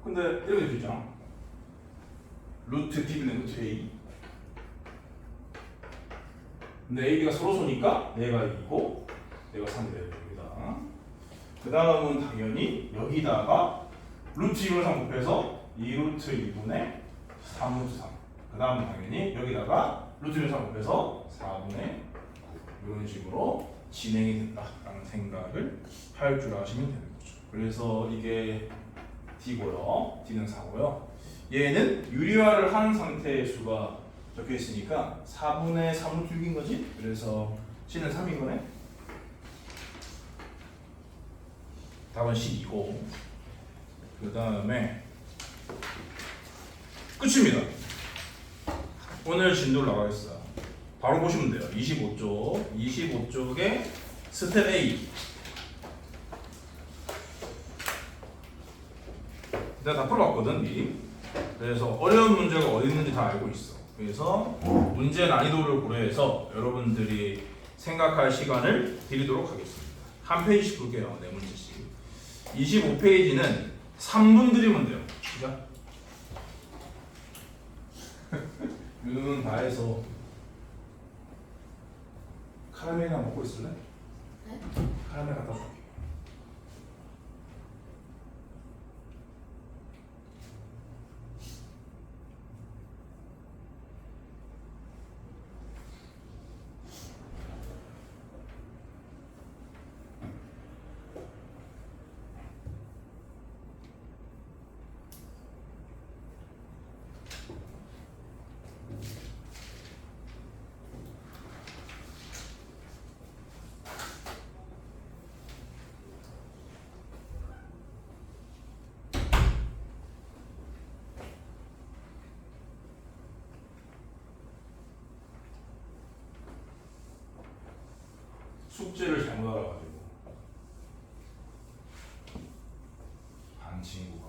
근데 이렇게 될 수 있잖아. 루트 B분의 루트 A. 근데 A, B가 서로소니까 얘가 2고 얘가 3이 돼요. 여기다. 그 다음은 당연히 여기다가 루트 2분의 3 곱해서 2루트 2분의 3루트 3. 그 다음은 당연히 여기다가 루트 2분의 3 곱해서 4분의 9. 이런 식으로 진행이 된다라는 생각을 할 줄 아시면 되는 거죠. 그래서 이게 D고요. D는 4고요. 얘는 유리화를 한 상태의 수가 적혀 있으니까 4분의 3로 줄긴 거지? 그래서 C는 3인 거네. 답은 12고 그 다음에 끝입니다. 오늘 진도를 나가겠어. 바로 보시면 돼요. 25쪽에 스텝 A. 내가 다 풀어봤거든 미리. 그래서 어려운 문제가 어디 있는지 다 알고 있어. 그래서 문제 난이도를 고려해서 여러분들이 생각할 시간을 드리도록 하겠습니다. 한 페이지씩 볼게요. 네 문제씩. 25페이지는 3분 드리면 돼요. 시작. 윤우는 다 해서 카라멜이나 먹고 있을래? 네? 카라멜 갖다 줄게. 숙제를 잘못 알아가지고 반 친구가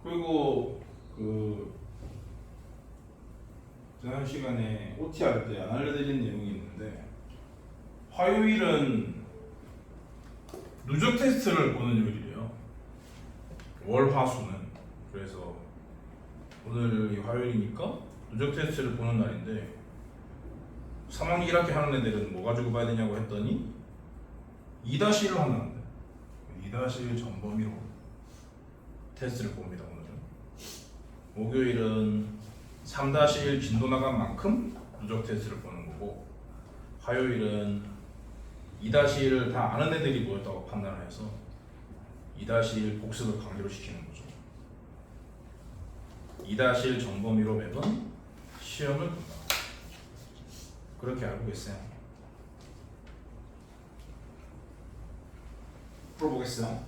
그리고 지난 시간에 OT 할 때 안 알려드린 내용이 있는데 화요일은 누적 테스트를 보는 요일이에요. 월, 화, 수는. 그래서 오늘 화요일이니까 누적 테스트를 보는 날인데 3학년 1학기 하는 애들은 뭐 가지고 봐야 되냐고 했더니 2-1로 한다는데 2-1 전범위로 테스트를 봅니다. 오늘은 목요일은 3-1 빈도 나간 만큼 누적 테스트를 보는 거고 화요일은 2-1을 다 아는 애들이 모였다고 판단을 해서 2-1 복습을 강제로 시키는 거죠. 2-1 전범위로 매번 시험을 본다. 그렇게 알고 계세요. 풀어보겠어요.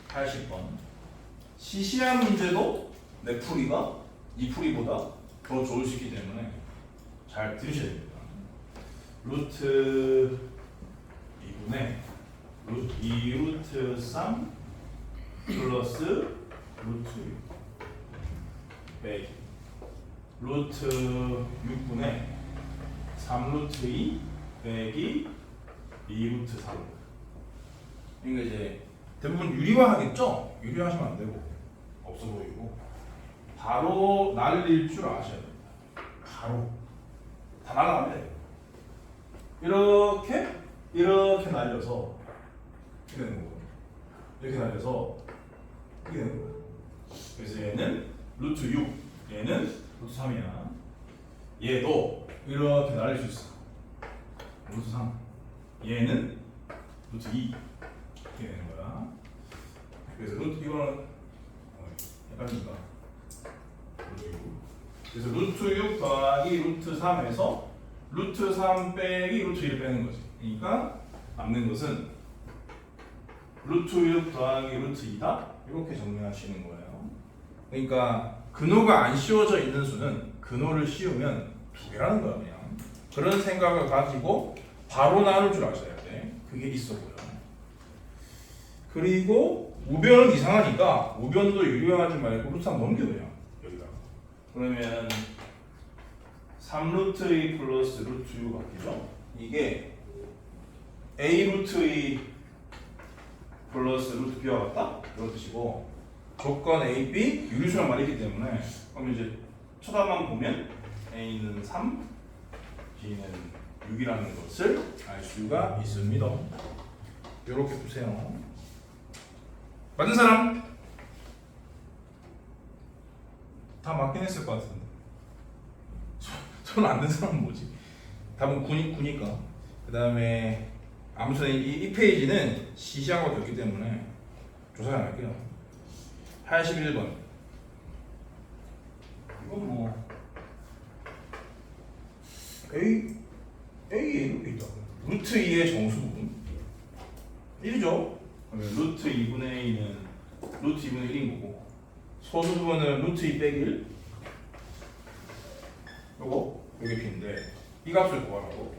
80번. 시시한 문제도 내 풀이가 이 풀이보다 더 좋을 수 있기 때문에 잘 들으셔야 됩니다. 루트 2분의 루트 2 루트 3 플러스 루트 6 빼기 루트 6분의 3 루트 2 빼기 2 루트 3. 이거 이제 대부분 유리화하겠죠? 유리화하시면 안 되고 없어 보이고 바로 날릴 줄 아셔야 됩니다. 바로 다 날라가면 돼요. 이렇게 날려서 이렇게 되는 거고 이렇게 날려서 이렇게 되는 거예요. 그래서 얘는 루트 6, 얘는 루트 3이야. 얘도 이렇게 날릴 수 있어. 루트 3. 얘는 루트 2 이렇게 되는 거야. 그래서 루트 이거는 헷갈린다. 루트 6. 그래서 루트 6 더하기 루트 3에서 루트 3 빼기 루트 1을 빼는 거지. 그러니까 남는 것은 루트 6 더하기 루트 2다. 이렇게 정리하시는 거예요. 그러니까 근호가 안 씌워져 있는 수는 근호를 씌우면 두 개라는 거야 그냥. 그런 생각을 가지고 바로 나눌 줄 아셔야 돼. 그게 있어 보여. 그리고 우변은 이상하니까 우변도 유리화하지 말고 루트 3 넘겨 그냥 여기다가. 그러면 3루트 2 플러스 루트 6 바뀌죠? 이게 A 루트 2 플러스 루트 B와 같다? 이런 뜻이고 조건 A, B 유리수란 말이기 때문에 그럼 이제 초단만 보면 A는 3, B는 6이라는 것을 알 수가 있습니다. 이렇게 보세요. 맞는 사람? 다 맞긴 했을 것 같은데 손 안 든 사람은 뭐지? 답은 9니까. 그 다음에 아무튼 이 페이지는 시시한 것도 없기 때문에 조사 안 할게요. 81번. 이건 뭐 A에 이렇게 있다. 루트 2의 정수 부분 1이죠. 그러면 루트 2분의 A는 루트 2분의 1인 거고 소수 부분은 루트 2 빼기 1. 요게 B인데 이 값을 구하라고.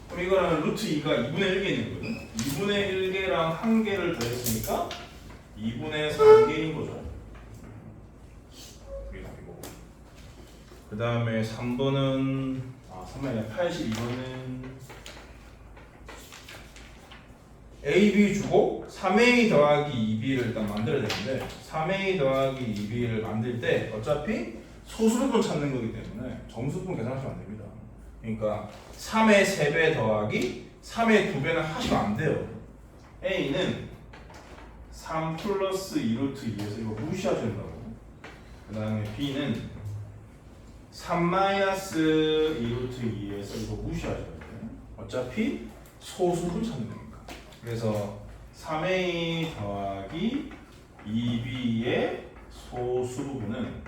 그럼 이거는 루트 2가 2분의 1개인 거거든. 2분의 1개랑 1개를 더했으니까 2분의 3개인 거죠. 이게 답이고. 그 다음에 3번은 3번이 아니라 82번은 AB 주고 3A 더하기 2B를 일단 만들어야 되는데 3A 더하기 2B를 만들 때 어차피 소수부분 찾는 거기 때문에 정수부분 계산하시면 안 됩니다. 그러니까 3의 3배 더하기 3의 2배는 하시면 안 돼요. A는 3 플러스 2루트 2에서 이거 무시하셔야 된다고. 그 다음에 B는 3 마이너스 2루트 2에서 이거 무시하셔야 돼요. 어차피 소수분 찾는 거니까. 그래서 3A 더하기 2B의 소수부분은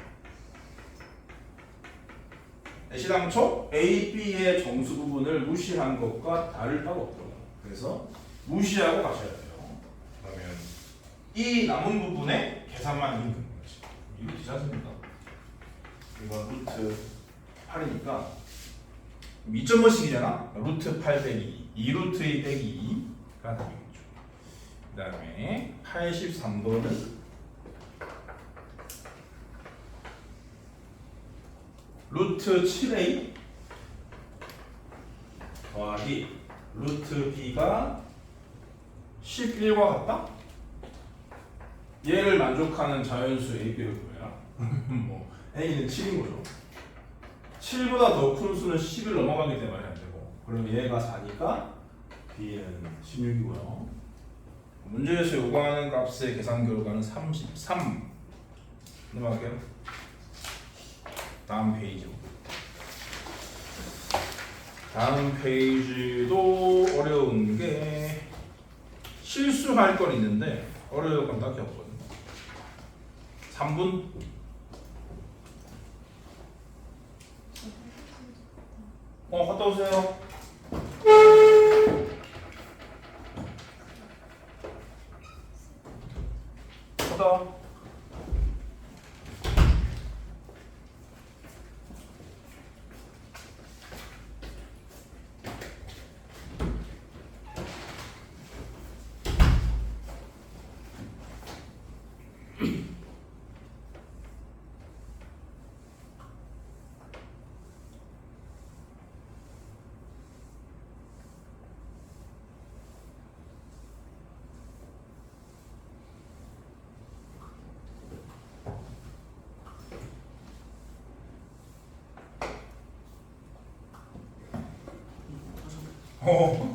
시당초 A, B의 정수 부분을 무시한 것과 다를 바가 없더라고요. 그래서 무시하고 가셔야 돼요. 그러면 이 남은 부분에 계산만 있는 거지. 이거 되지 않습니까? 이건 루트 8이니까 2.5씩이잖아. 루트 8 빼기 2, 2루트 2 빼기 2가 답이겠죠. 그 다음에 83번은 루트 7a 더하기 루트 b가 11과 같다? 얘를 만족하는 자연수 AB를 구해라. 뭐 A는 7인 거죠. 7보다 더 큰 수는 10을 넘어가기 때문에 안 되고, 그럼 얘가 4니까 B는 16이고요. 문제에서 요구하는 값의 계산 결과는 33. 넘어갈게요. 다음 페이지. 다음 페이지도 어려운 게 실수할 건 있는데 어려울 건 딱히 없거든요. 3분. 갔다 오세요. 갔다 와.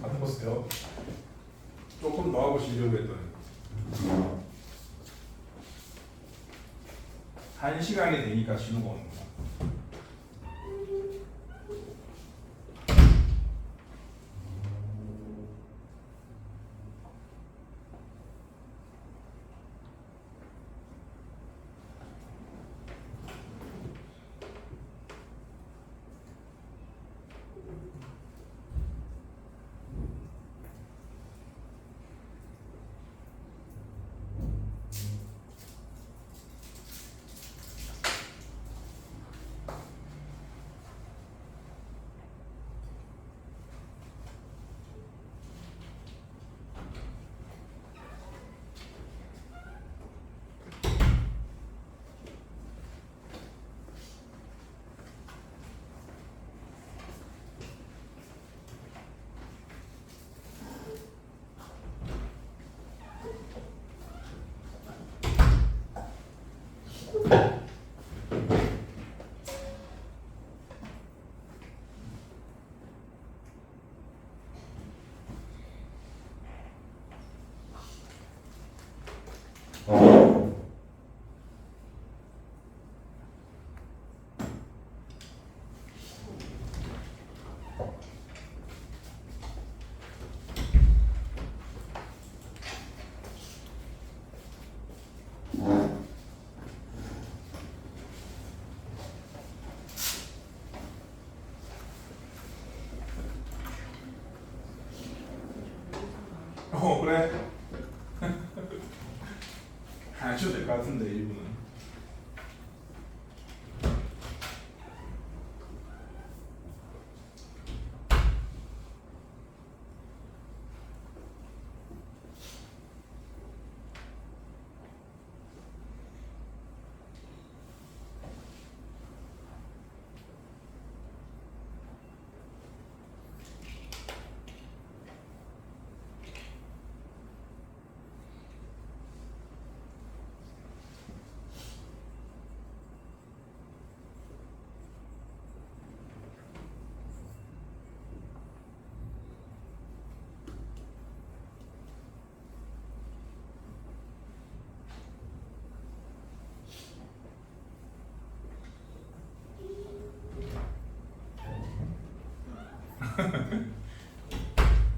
갔다 오세요. 조금 더 하고 쉬려고 했더니 1시간이 되니까 쉬는 거는 그래. 안 쉬어도 될 것 같은데 일부는.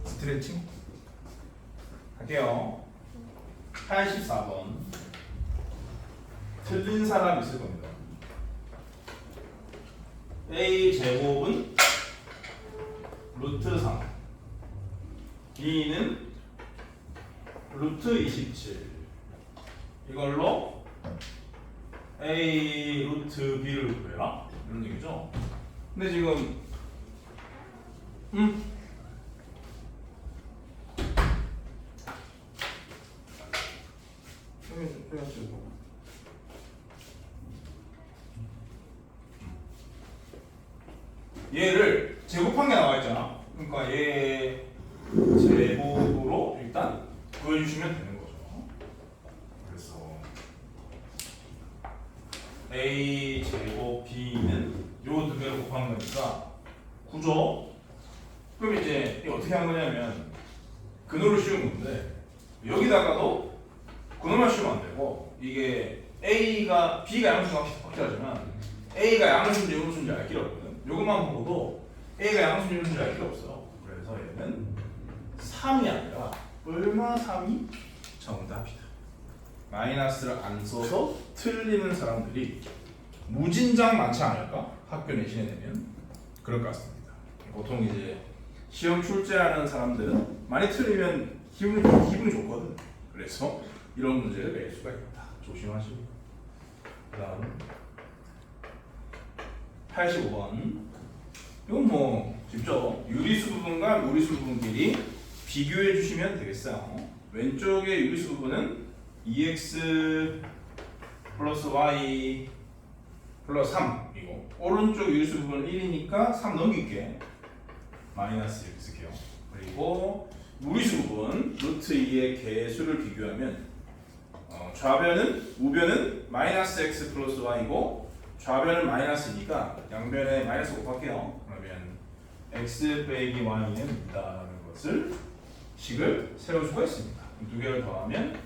스트레칭 할게요. 84번 틀린 사람 있을 겁니다. A 제곱은 루트 3, B는 루트 27. 이걸로 A 루트 B를 구해라 이런 얘기죠. 근데 지금 얘를 제곱한 게 나와 있잖아. 그러니까 얘 제곱으로 일단 구해주시면 되는 거죠. 그래서 A 제곱 B는 요 두 개를 곱한 거니까 구조. 그럼 이제 이게 어떻게 한 거냐면 근호를 씌운 건데 여기다가도 근호만 씌우면 안 되고 이게 A가 B가 양수가 확실하지만 A가 양수인지 음수인지 알 길이 없거든. 요것만 보고도 A가 양수인지 음수인지 알 길이 없어요. 그래서 얘는 3이 아니라 얼마 3이 정답이다. 마이너스를 안 써서 틀리는 사람들이 무진장 많지 않을까? 학교 내신에 되면 그럴 것 같습니다. 보통 이제 시험 출제하는 사람들은 많이 틀리면 기분이 좋거든. 그래서 이런 문제를 낼 수가 있다. 조심하시고. 그다음 85번. 이건 뭐 쉽죠. 유리수 부분과 무리수 부분끼리 비교해 주시면 되겠어요. 왼쪽의 유리수 부분은 2x 플러스 y 플러스 3이고 오른쪽 유리수 부분은 1이니까 3 넘길게. 마이너스 이렇게 쓸게요. 그리고 무리수 부분 루트 2의 개수를 비교하면 좌변은 우변은 마이너스 x 플러스 y고 좌변은 마이너스니까 양변에 마이너스 곱할게요. 그러면 x 빼기 y는 있다는 것을 식을 세울 수가 있습니다. 두 개를 더하면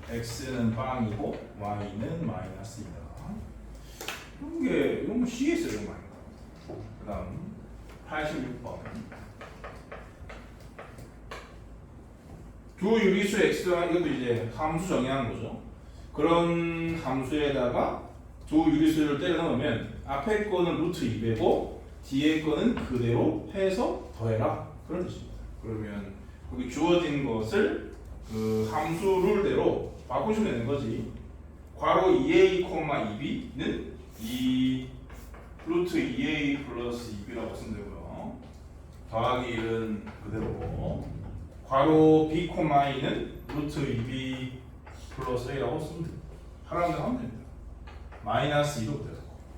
x는 빵이고 y는 마이너스이다. 이런 거 C에서 이런 거 아닙니다. 그 다음 86번. 두 유리수 x와 이것도 이제 함수 정의하는 거죠. 그런 함수에다가 두 유리수를 때려 넣으면 앞에 거는 루트 2배고 뒤에 거는 그대로 해서 더해라 그런 뜻입니다. 그러면 여기 주어진 것을 그 함수 룰대로 바꾸시면 되는 거지. 괄호 2a, 2b는 2 루트 2a 플러스 2b라고 쓰면 되고요. 더하기 1은 그대로고 괄호 b, 이는 루트 2b 플러스 a라고 쓰면 됩니다. 하라는 대로 하면 됩니다. 마이너스 2도 되고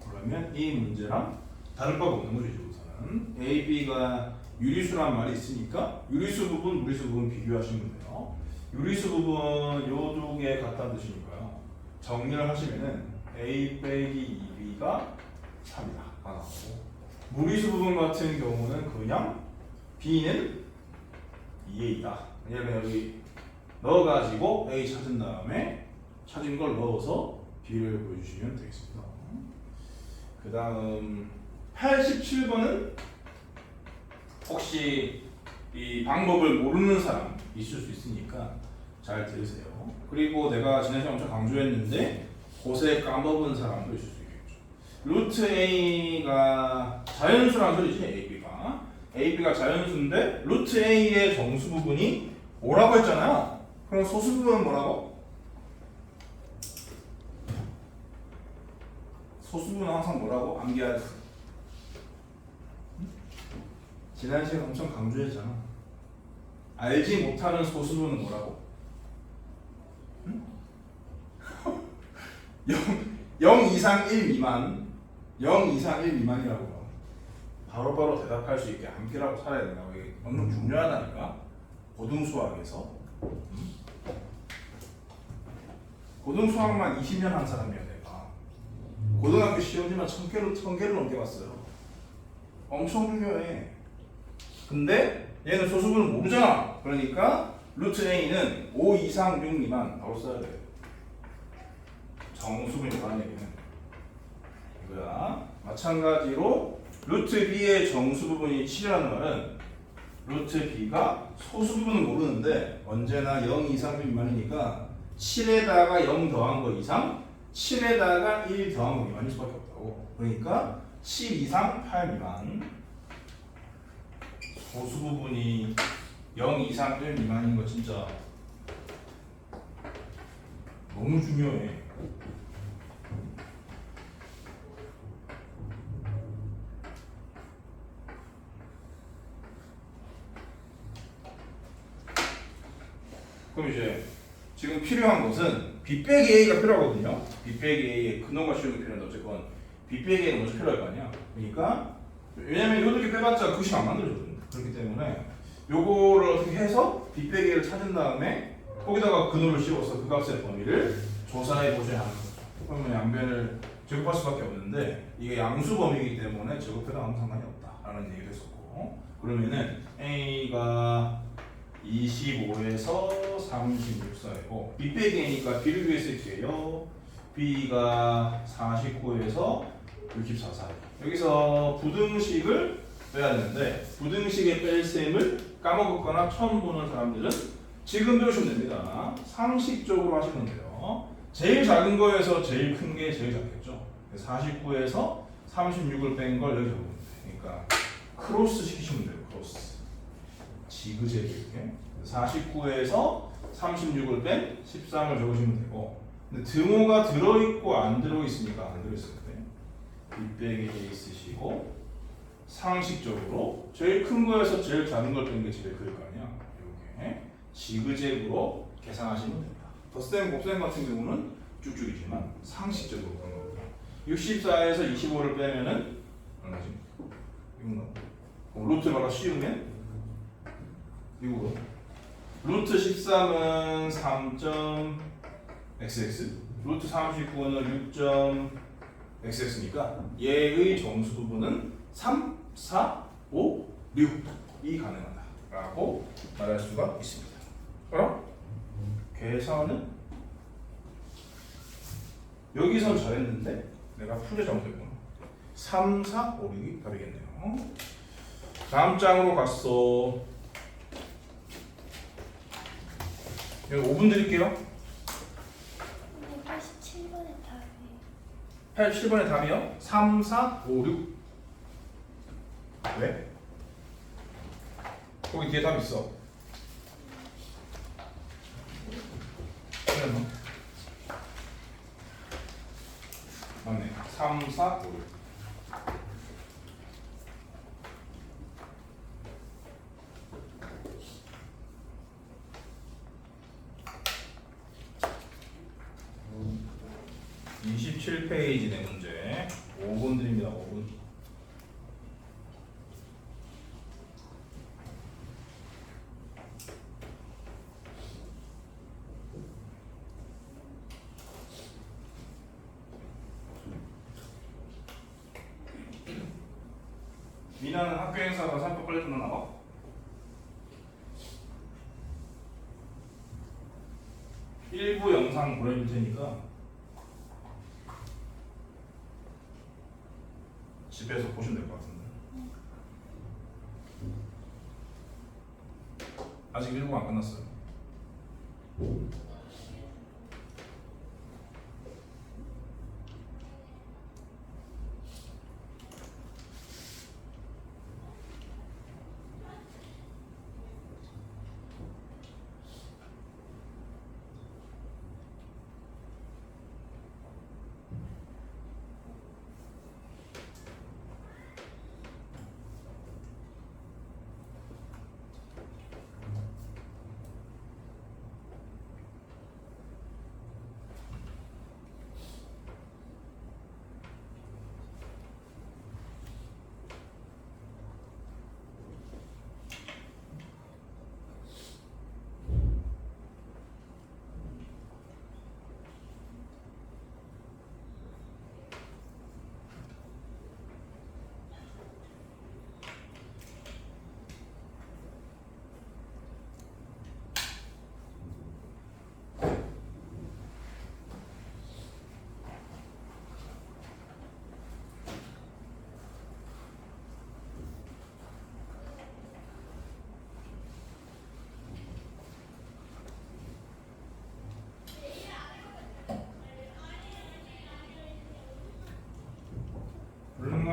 그러면 이 문제랑 다를 바가 없는 거죠. 우선은 a, b가 유리수란 말이 있으니까 유리수 부분, 무리수 부분 비교하시면 돼요. 유리수 부분 요 두 개 같다는 뜻이니까요. 정리를 하시면은 a 빼기 2b가 3이다. 가 나오고 무리수 부분 같은 경우는 그냥 b는 2a이다. 왜냐면 여기 넣어가지고 a 찾은 다음에 찾은 걸 넣어서 b를 보여주시면 되겠습니다. 그 다음 87번은 혹시 이 방법을 모르는 사람 있을 수 있으니까 잘 들으세요. 그리고 내가 지난 시간에 엄청 강조했는데 곳에 까먹은 사람도 있을 수 있겠죠. 루트 a가 자연수란 소리지. ab가 자연수인데 루트 a의 정수 부분이 뭐라고 했잖아요. 그럼 소수 부분은 뭐라고? 소수 부분은 항상 뭐라고? 암기하지. 지난 시간 엄청 강조했잖아. 알지 못하는 소수 부분은 뭐라고? 0 이상 1 미만 0 이상 1 미만이라고요. 바로바로 대답할 수 있게 암기라고 살아야 된다고. 이게 엄청 중요하다니까. 고등수학에서 고등수학만 20년 한 사람이야 내가. 고등학교 시험지만 1000개를 넘겨봤어요. 엄청 중요해. 근데 얘는 소수분을 모르잖아. 그러니까 루트 a는 5 이상 6 미만 바로 써야 돼. 정수분이 뭐라는 얘기는 이거야. 마찬가지로 루트 b의 정수 부분이 7이라는 말은 루트 b가 소수 부분은 모르는데 언제나 0 이상 6 미만이니까 7에다가 0 더한 거 이상 7에다가 1 더한 거 미만일 수밖에 없다고. 그러니까 7 이상 8 미만. 소수 부분이 0 이상 1 미만인 거 진짜 너무 중요해. 그럼 이제 지금 필요한 것은 B 빼기 A가 필요하거든요. B 빼기 A의 근호가 쉬운 게 필요한데 어쨌건 B 빼기 A는 먼저 필요할 거 아니야. 그러니까 왜냐면 이렇게 빼봤자 그 식 안 만들어주거든. 그렇기 때문에 요거를 어떻게 해서 B 빼기 A를 찾은 다음에 거기다가 근호를 씌워서 그 값의 범위를 조사해 보셔야 하는 거죠. 그러면 양변을 제곱할 수밖에 없는데 이게 양수 범위이기 때문에 제곱해도 아무 상관이 없다라는 얘기도 했었고, 그러면은 A가 25에서 36 사이고 B 빼기 A니까 B를 구했을게요. B가 49에서 64 사이. 여기서 부등식을 빼야 되는데 부등식의 뺄셈을 까먹었거나 처음 보는 사람들은 지금 배우시면 됩니다. 상식적으로 하시면 돼요. 제일 작은 거에서 제일 큰 게 제일 작겠죠. 49에서 36을 뺀 걸 여기 적으면 돼. 그러니까 크로스 시키시면 돼요. 크로스. 지그재그 이렇게 49에서 36을 뺀 13을 적으시면 되고, 근데 등호가 들어있고 안 들어있으니까 안 들어있을 때 B 빼기 A 쓰시고 상식적으로 제일 큰 거에서 제일 작은 걸 뺀 게 제일 클 거 아니야. 이렇게 지그재그로 계산하시면 됩니다. 덧셈 곱셈 같은 경우는 쭉쭉이지만 상식적으로 그런 겁니다. 64에서 25를 빼면은 얼마지? 이건 루트 바로 씌우면 이거 루트 13은 3.xx, 루트 39는 6.xx니까 얘의 정수 부분은 3, 4, 5, 6이 가능하다라고 말할 수가 있습니다. 그럼 계산은 여기선 잘했는데 내가 풀이 잘못했구나. 3, 4, 5, 6이 답이겠네요. 다음 장으로 갔어. 여기 5분 드릴게요. 87번의 답이 87번의 답이요? 3, 4, 5, 6. 왜? 거기 뒤에 답 있어. 그래서 맞네. 3, 4, 5, 6. (27페이지) 내 문제 5분 드립니다. 5분. 미나는 학교 행사가 3분 빨리 끝나나? 일부 영상 보내줄 테니까 집에서 보시면 될 것 같은데. 아직 일부가 안 끝났어요.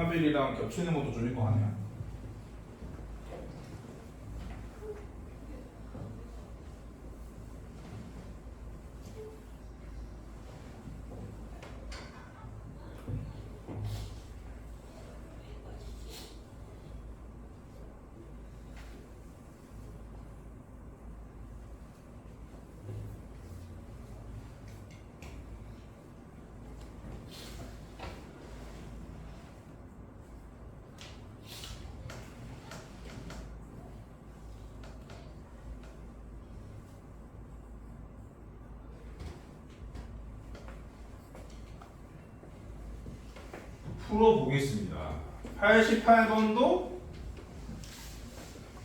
블랙라벨이랑 겹치는 것도 좀 있고 하네요. 풀어보겠습니다. 88번도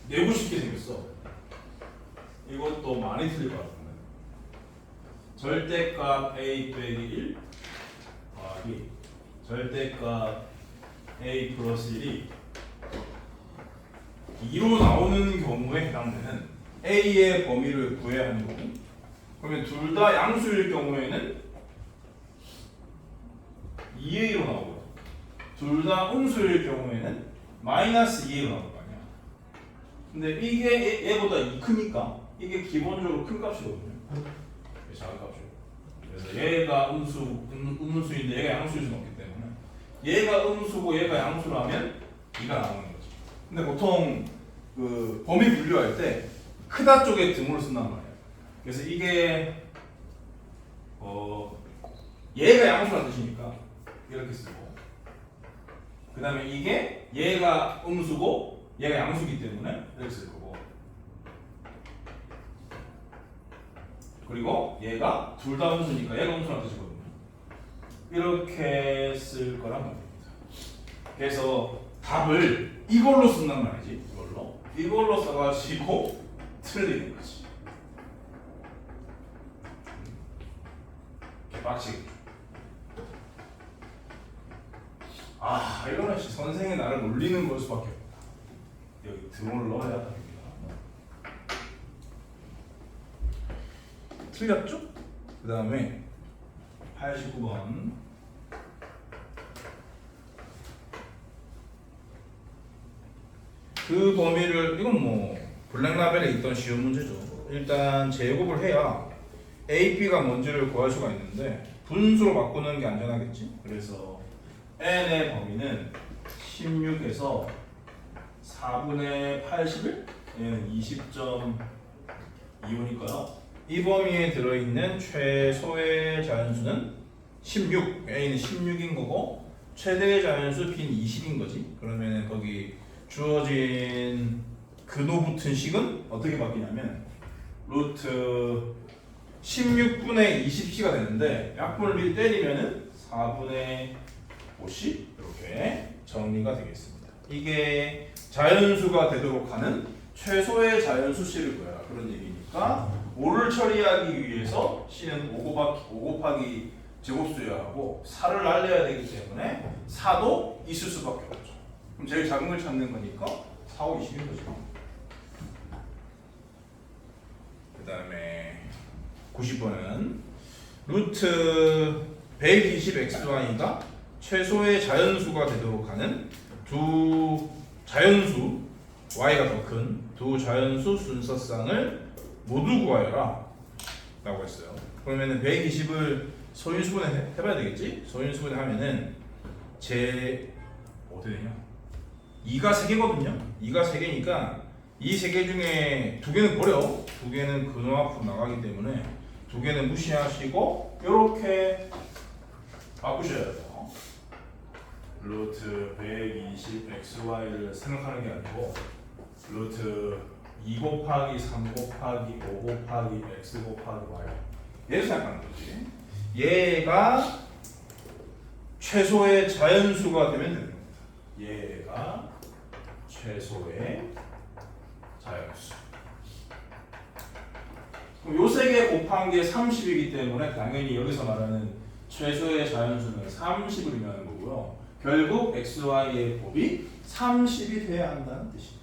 내고 싶게 생겼어. 이것도 많이 틀릴 것 같은데. 절대값 a 빼기 1 더하기 절대값 a 플러스 1이 2로 나오는 경우에 해당되는 a의 범위를 구해야 하는 거고, 그러면 둘 다 양수일 경우에는 2a로 나오고, 둘 다 음수일 경우에는 마이너스 2로 나올 거 아니야. 근데 이게 얘보다 2 크니까 이게 기본적으로 큰 값이거든요. 작은 값이고. 그래서 얘가 음수인데 얘가 양수일 수는 없기 때문에 얘가 음수고 얘가 양수라면 2가 나오는 거죠. 근데 보통 그 범위 분류할 때 크다 쪽에 등호를 쓴단 말이에요. 그래서 이게 얘가 양수라는 뜻이니까 이렇게 쓰고, 그 다음에 이게 얘가 음수고 얘가 양수기 때문에 이렇게 쓸 거고, 그리고 얘가 둘 다 음수니까 얘가 음수라는 뜻이거든요. 이렇게 쓸 거란 말입니다. 그래서 답을 이걸로 쓴단 말이지. 이걸로 써가지고 틀리는 거지. 개빡치게. 아, 이거는 선생이 나를 놀리는 걸 수밖에 없다. 여기 등호를 넣어야 합니다. 틀렸죠? 그 다음에 89번. 그 범위를, 이건 뭐 블랙라벨에 있던 쉬운 문제죠. 일단 제곱을 해야 A, B가 뭔지를 구할 수가 있는데 분수로 바꾸는 게 안전하겠지. 그래서 n의 범위는 16에서 4분의 81? 얘는 20.25니까요. 이 범위에 들어있는 최소의 자연수는 16, A는 16인 거고 최대의 자연수 B는 20인 거지. 그러면 거기 주어진 근호 붙은 식은 어떻게 바뀌냐면 루트 16분의 20c가 되는데 약분을 미리 때리면은 4분의 50 이렇게 정리가 되겠습니다. 이게 자연수가 되도록 하는 최소의 자연수 C를 구해라 그런 얘기니까 5를 처리하기 위해서 C는 5 곱하기 제곱수여야 하고 4를 날려야 되기 때문에 4도 있을 수밖에 없죠. 그럼 제일 작은 걸 찾는 거니까 4, 5, 20인 거죠. 그 다음에 90번은 루트 120xy가 최소의 자연수가 되도록 하는 두 자연수 y가 더 큰 두 자연수 순서쌍을 모두 구하여라 라고 했어요. 그러면은 120을 소인수분해 해봐야 되겠지? 소인수분해 하면은 어떻게 되냐? 2가 3개거든요? 2가 3개니까 이 3개 중에 2개는 버려. 2개는 근호 앞으로 나가기 때문에 2개는 무시하시고 이렇게 바꾸셔야 돼요. 루트 120xy를 생각하는 게 아니고 루트 2 곱하기 3 곱하기 5 곱하기 x 곱하기 y 얘를 생각하는 거지. 얘가 최소의 자연수가 되면 됩니다. 얘가 최소의 자연수. 그럼 요 세 개 곱한 게 30이기 때문에 당연히 여기서 말하는 최소의 자연수는 30을 의미하는 거고요. 결국 xy의 곱이 30이 돼야 한다는 뜻입니다.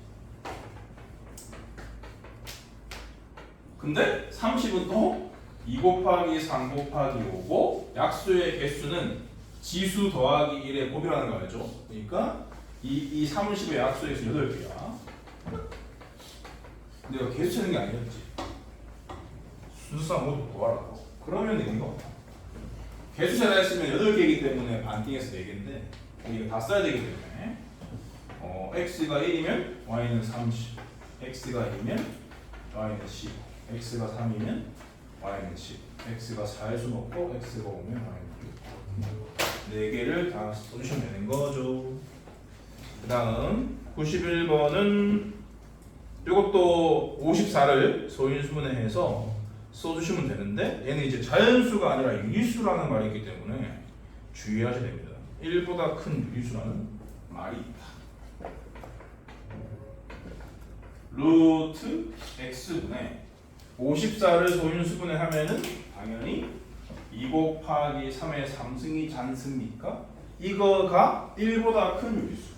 근데 30은 또 2 곱하기 3 곱하기 5고 약수의 개수는 지수 더하기 1의 곱이라는 거 알죠? 그러니까 이 30의 약수에서 8개야. 내가 계수 찾는 게 아니었지. 순수상 모두 구하라고. 그러면 의미가 없다. 개수 찾았으면 8개이기 때문에 반띵해서 4개인데 우리가 다 써야 되기 때문에 x가 1이면 y는 30, x가 2면 y는 10, x가 3이면 y는 10, x가 4일 수 없고 x가 5면 y는 6. 4개를 다 써주시면 되는 거죠. 그 다음 91번은 이것도 54를 소인수분해해서 써주시면 되는데 얘는 이제 자연수가 아니라 유리수라는 말이 있기 때문에 주의하셔야 됩니다. 1보다 큰 유리수라는 말이 있다. 루트 x분의 54를 소인수분해 하면은 당연히 2 곱하기 3의 3승이지 않습니까? 이거가 1보다 큰 유리수.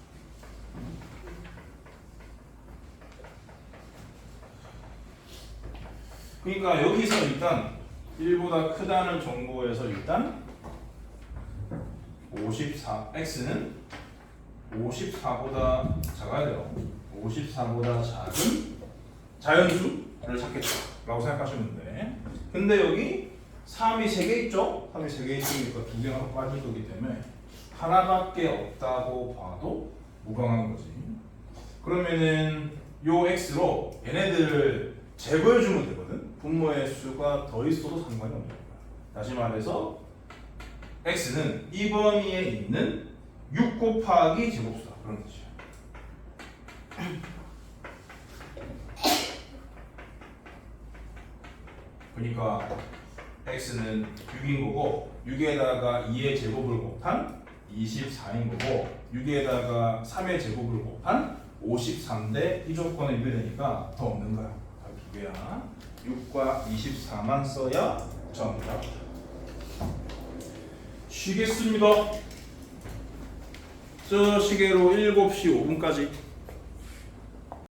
그러니까 여기서 일단 1보다 크다는 정보에서 일단 54, x는 54보다 작아야 돼요. 54보다 작은 자연수를 찾겠다라고 생각하시면 돼. 근데 여기 3이 3개 있죠? 3이 3개 있으니까 2개가 빠질 거기 때문에 하나밖에 없다고 봐도 무방한 거지. 그러면은 요 x로 얘네들을 제거해주면 되거든. 분모의 수가 더 있어도 상관이 없는 거야. 다시 말해서 x는 이 범위에 있는 6 곱하기 제곱수다. 그런 뜻이야. 그러니까 x는 6인 거고 6에다가 2의 제곱을 곱한 24인 거고 6에다가 3의 제곱을 곱한 53대 이 조건에 유배되니까 더 없는 거야. 다 2개야. 6과 24만 써야 정답. 쉬겠습니다. 저 시계로 7시 5분까지